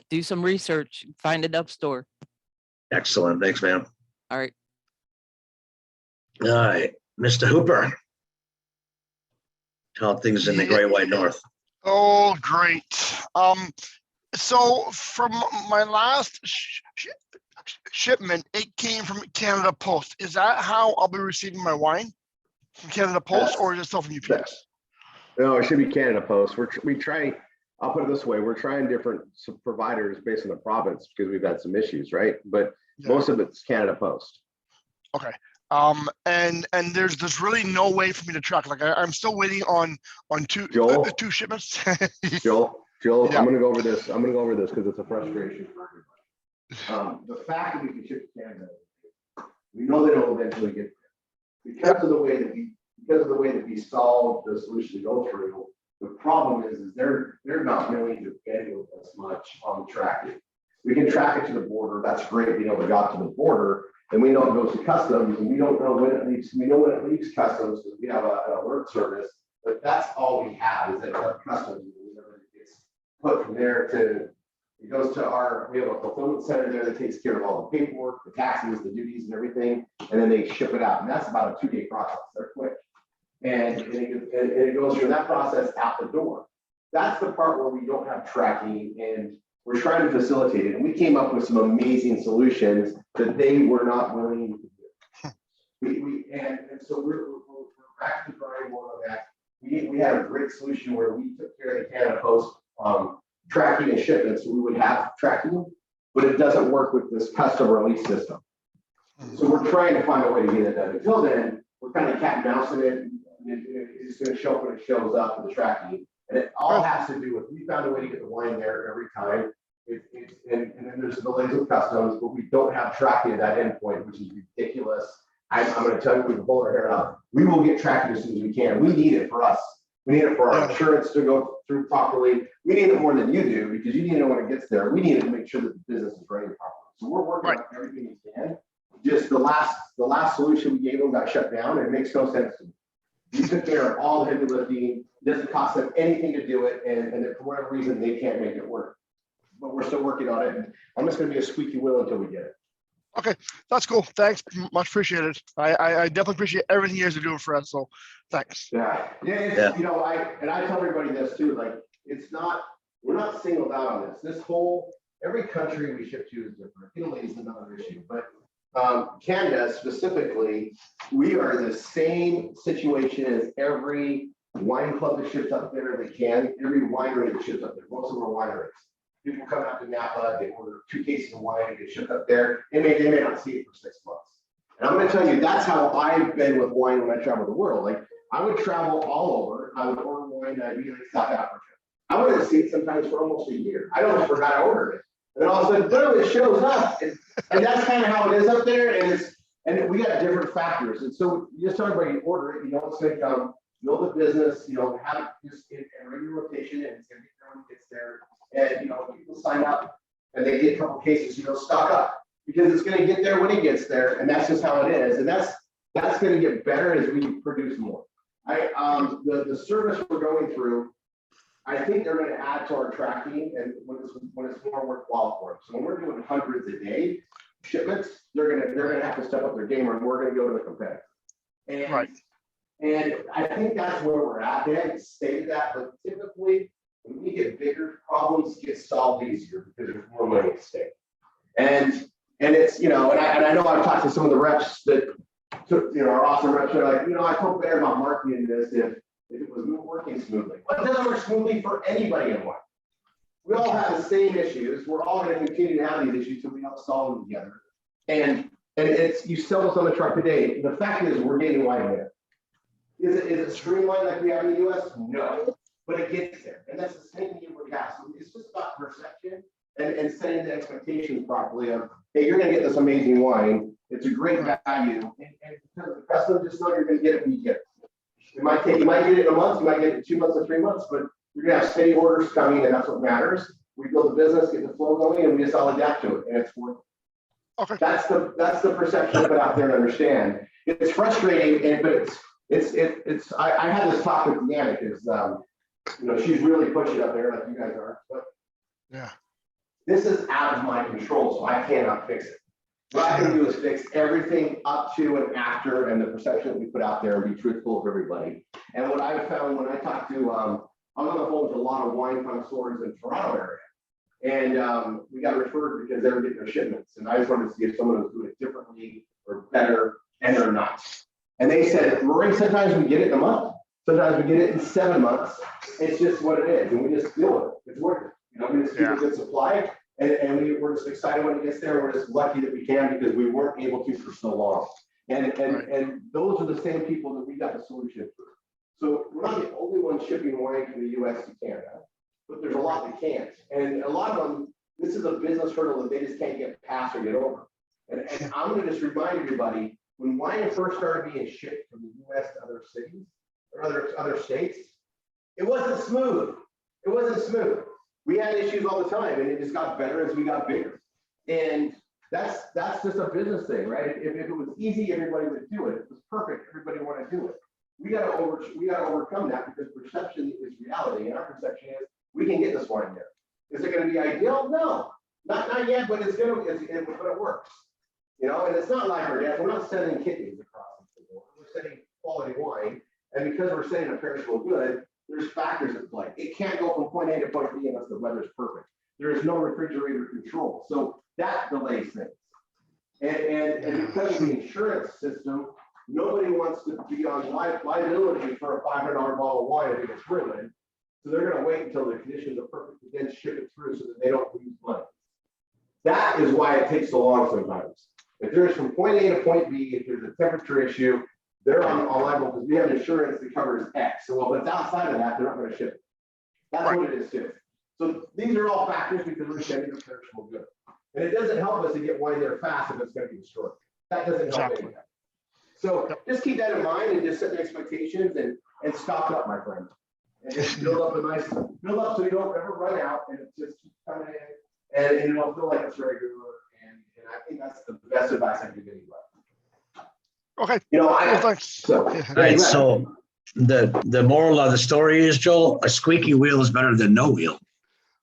Do some research, find an up store. Excellent. Thanks, man. All right. All right, Mr. Hooper. How things in the Great White North? Oh, great. So from my last shipment, it came from Canada Post. Is that how I'll be receiving my wine? From Canada Post, or is it still from UPS? No, it should be Canada Post. I'll put it this way, we're trying different providers based on the province because we've had some issues, right? But Yeah. most of it's Canada Post. Okay. And there's really no way for me to track. Like I'm still waiting on two shipments. Joel, Yeah. I'm gonna go over this because it's a frustration for everybody. The fact that we can ship to Canada, we know that it'll eventually get there. Because of the way that we solve the solution to go through, the problem is they're not willing to bend with us much on tracking. We can track it to the border. That's great. We know it got to the border, and we know it goes to customs, and we don't know when it leaves. We know when it leaves customs because we have an alert service, but that's all we have is that customs. Whenever it gets put from there to, it goes to we have a fulfillment center there that takes care of all the paperwork, the taxes, the duties, and everything, and then they ship it out. And that's about a 2-day process. They're quick. And it goes through that process out the door. That's the part where we don't have tracking, and we're trying to facilitate it. And we came up with some amazing solutions that they were not willing to do. So we're back to the drawing board on that. We had a great solution where we took care of the Canada Post tracking and shipments. So we would have tracking, but it doesn't work with this custom release system. So we're trying to find a way to get it done. Until then, we're kind of cat and mousing it. It's going to show up when it shows up in the tracking, and it all has to do with we found a way to get the wine there every time. And then there's delays with customs, but we don't have tracking at that endpoint, which is ridiculous. I'm going to tell you, we can pull our hair out. We will get tracking as soon as we can. We need it for us. We need it for our insurance to go through properly. We need it more than you do because you need to know when it gets there. We need it to make sure that the business is running properly. So we're working on everything we can. Just the last solution we gave them got shut down, and it makes no sense to me. We took care of all the heavy lifting. It doesn't cost them anything to do it, and for whatever reason, they can't make it work. But we're still working on it, and I'm just going to be a squeaky wheel until we get it. Okay, that's cool. Thanks, much appreciated. I definitely appreciate everything you guys are doing for us. So, thanks. Yeah. I tell everybody this too. Like, we're not singled out on this. Every country we ship to is different. Italy is another issue, but Canada specifically, we are the same situation as every wine club that ships up there that can, every winery that ships up there, most of them are wineries. People come out to Napa, they order 2 cases of wine and get shipped up there. They may not see it for 6 months. And I'm going to tell you, that's how I've been with wine when I travel the world. Like I would travel all over. I would order wine at South Africa. I wouldn't see it sometimes for almost a year. I almost forgot I ordered it. And then all of a sudden, boom, it shows up. And that's kind of how it is up there. And we got different factors. And so you just tell everybody you order it, you know it's going to come, build a business, you know, have it just in regular rotation, and it's going to get there when it gets there. And, you know, people sign up and they get a couple cases, you know, stock up because it's going to get there when it gets there. And that's just how it is. And that's going to get better as we produce more. The service we're going through, I think they're going to add to our tracking and when it's more worthwhile for them. So when we're doing hundreds a day shipments, they're gonna have to step up their game, or we're gonna go to the competitor. And Right. And I think that's where we're at. They haven't stated that, but typically when we get bigger, problems get solved easier because there's more money at stake. And it's, you know, and I know I've talked to some of the reps that took, you know, our awesome reps are like, you know, I feel better about marketing this if it was working smoothly. But it doesn't work smoothly for anybody in wine. We all have the same issues. We're all going to continue to have these issues until we help solve them together. And it's, you sell this on the truck today. The fact is we're getting wine there. Is it streamlined like we have in the US? No, but it gets there. And that's the same thing with gas. It's just about perception and setting the expectations properly of, hey, you're going to get this amazing wine. It's a great value. And because the customer just know you're going to get it when you get it. You might get it in a month, you might get it in 2 months or 3 months, but you're gonna have steady orders coming, and that's what matters. We build a business, get the flow going, and we just all adapt to it, and it's worth it. Okay. That's the perception to put out there and understand. It's frustrating, but it's. I had this talk with Deanna because you know, she's really pushing up there like you guys are, but yeah, this is out of my control, so I cannot fix it. What I can do is fix everything up to and after, and the perception that we put out there and be truthful with everybody. And what I found when I talked to, I'm on the phone with a lot of wine connoisseurs in Toronto area, and we got referred because they were getting their shipments, and I just wanted to see if someone was doing it differently or better, and they're not. And they said, Rory, sometimes we get it in a month, sometimes we get it in 7 months. It's just what it is, and we just deal with it. It's worth it. You know, we just keep a good supply. And we're just excited when it gets there. We're just lucky that we can because we weren't able to for so long. And those are the same people that we got the solution for. So we're not the only ones shipping wine from the US to Canada, but there's a lot that can't. And a lot of them, this is a business hurdle that they just can't get past or get over. And I'm going to just remind everybody, when wine first started being shipped from the US to other cities or other states, it wasn't smooth. It wasn't smooth. We had issues all the time, and it just got better as we got bigger. And that's just a business thing, right? If it was easy, everybody would do it. If it was perfect, everybody wanted to do it. We got to overcome that because perception is reality, and our perception is we can get this wine there. Is it going to be ideal? No, not yet, but but it works. You know, and it's not like we're not sending kidneys across the board. We're sending quality wine, and because we're sending a perishable good, there's factors at play. It can't go from point A to point B unless the weather's perfect. There is no refrigerator control. So that delays things. And because of the insurance system, nobody wants to be on liability for a $500 bottle of wine if it gets ruined. So they're going to wait until the conditions are perfect and then ship it through so that they don't lose money. That is why it takes so long sometimes. If there's from point A to point B, if there's a temperature issue, they're on liable because we have insurance that covers X. So well, if it's outside of that, they're not going to ship it. That's what it is too. So these are all factors because we're sending a perishable good. And it doesn't help us to get wine there fast if it's going to be destroyed. That doesn't help anyone. So just keep that in mind and just set the expectations and stock up, my friend. And just build up so you don't ever run out and it just keeps coming in and it'll feel like it's regular. And I think that's the best advice I can give anybody. Okay. You know, thanks. Right. So the moral of the story is, Joel, a squeaky wheel is better than no wheel.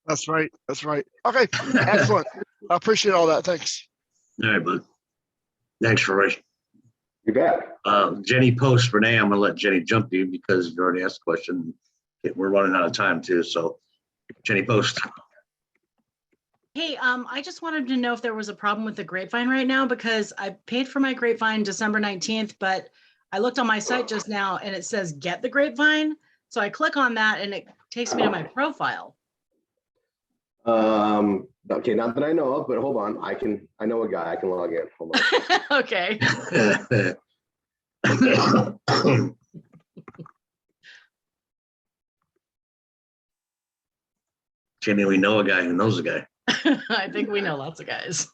That's right. That's right. Okay. Excellent. I appreciate all that. Thanks. All right, bud. Thanks for Rich. You bet. Jenny Post, Renee, I'm going to let Jenny jump you because you already asked the question. We're running out of time too. So Jenny Post. Hey, I just wanted to know if there was a problem with the grapevine right now, because I paid for my grapevine December 19th, but I looked on my site just now and it says get the grapevine. So I click on that and it takes me to my profile. Okay, not that I know of, but hold on. I know a guy. I can log in. Hold on. Okay. Jenny, we know a guy who knows a guy. I think we know lots of guys.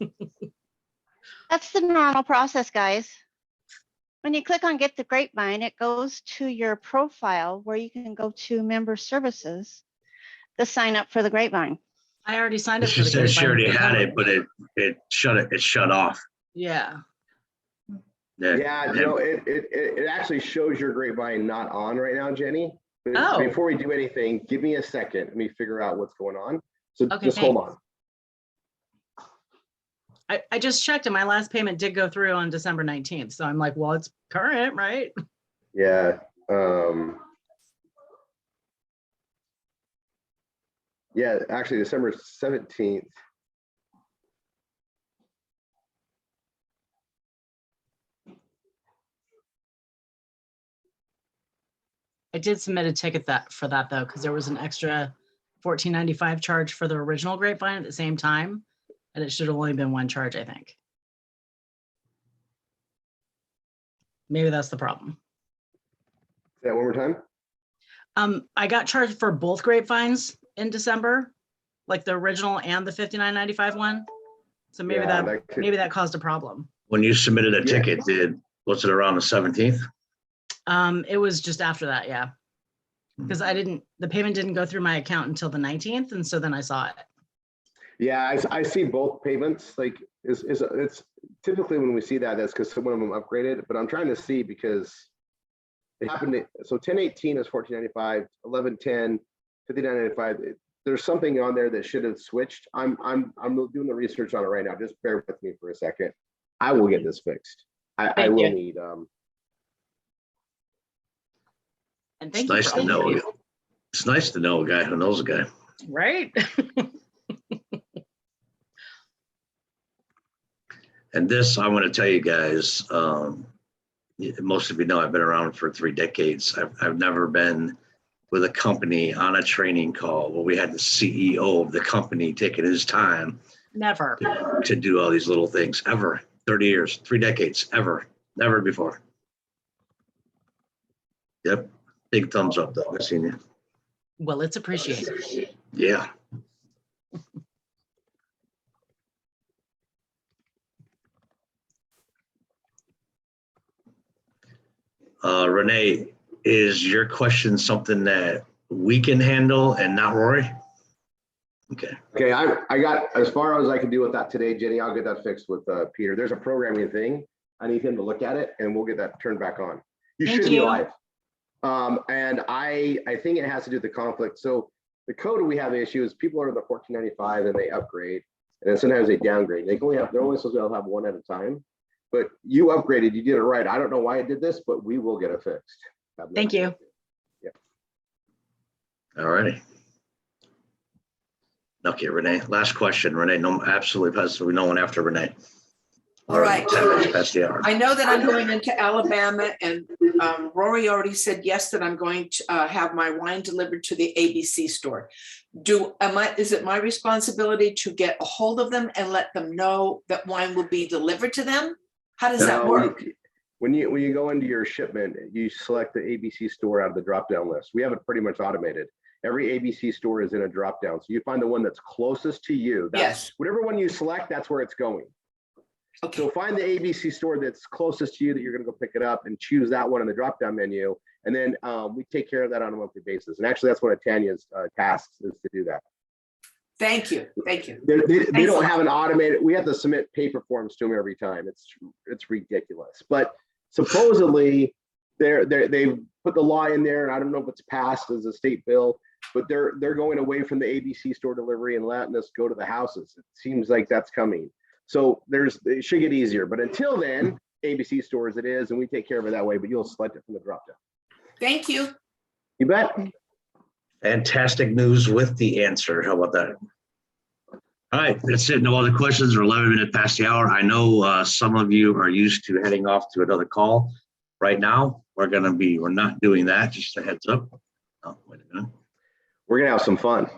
That's the normal process, guys. When you click on Get the Grapevine, it goes to your profile where you can go to Member Services to sign up for the Grapevine. I already signed up She for the said she grapevine. already had it, but it shut off. Yeah. Yeah, you know, it actually shows your grapevine not on right now, Jenny. But Oh. before we do anything, give me a second. Let me figure out what's going on. So Okay, just hold on. I just checked and my last payment did go through on December 19th. So I'm like, well, it's current, right? Yeah. Yeah, actually December 17th. I did submit a ticket for that though, because there was an extra $14.95 charge for the original grapevine at the same time. And it should have only been one charge, I think. Maybe that's the problem. Say that one more time. I got charged for both grapevines in December, like the original and the $59.95 one. So maybe Yeah, maybe that caused a problem. When you submitted a ticket, was it around the 17th? It was just after that, yeah. Because the payment didn't go through my account until the 19th, and so then I saw it. Yeah, I see both payments. Like it's typically when we see that, that's because one of them upgraded. But I'm trying to see because it happened. So 10/18 is $14.95, 11/10, $59.95. There's something on there that should have switched. I'm doing the research on it right now. Just bear with me for a second. I will get this fixed. I will need And It's thank you nice for to all know. of you. It's nice to know a guy who knows a guy. Right? And this, I want to tell you guys, most of you know I've been around for 3 decades. I've never been with a company on a training call where we had the CEO of the company taking his time Never. to do all these little things ever. 30 years, 3 decades, ever, never before. Yep. Big thumbs up though. I've seen you. Well, it's appreciated. Yeah. Renee, is your question something that we can handle and not Rory? Okay. Okay, I got as far as I can do with that today, Jenny. I'll get that fixed with Peter. There's a programming thing. I need him to look at it, and we'll get that turned back on. You Thank should be you. live. And I think it has to do with the conflict. So the code we have issues. People are the $14.95 and they upgrade, and then sometimes they downgrade. They're only supposed to have one at a time. But you upgraded. You did it right. I don't know why I did this, but we will get it fixed. Thank you. Yeah. All righty. Okay, Renee. Last question, Renee. No, absolutely, positively no one after Renee. All right. 10 minutes past the hour. I know that I'm going into Alabama, and Rory already said yes, that I'm going to have my wine delivered to the ABC store. Is it my responsibility to get a hold of them and let them know that wine will be delivered to them? How does that work? When you go into your shipment, you select the ABC store out of the drop-down list. We have it pretty much automated. Every ABC store is in a drop-down. So you find the one that's closest to you. Yes. Whatever one you select, that's where it's going. Okay. So find the ABC store that's closest to you that you're going to go pick it up and choose that one in the drop-down menu. And then we take care of that on a monthly basis. And actually, that's one of Tanya's tasks is to do that. Thank you. Thank you. They don't have an automated, we have to submit paper forms to them every time. It's ridiculous. But supposedly they've put the law in there, and I don't know if it's passed as a state bill, but they're going away from the ABC store delivery and letting us go to the houses. It seems like that's coming. So it should get easier. But until then, ABC stores it is, and we take care of it that way, but you'll select it from the drop down. Thank you. You bet. Fantastic news with the answer. How about that? All right, that's it. No other questions. We're 11 minutes past the hour. I know some of you are used to heading off to another call. Right now, we're not doing that. Just a heads up. Oh, wait a minute. We're gonna have some fun.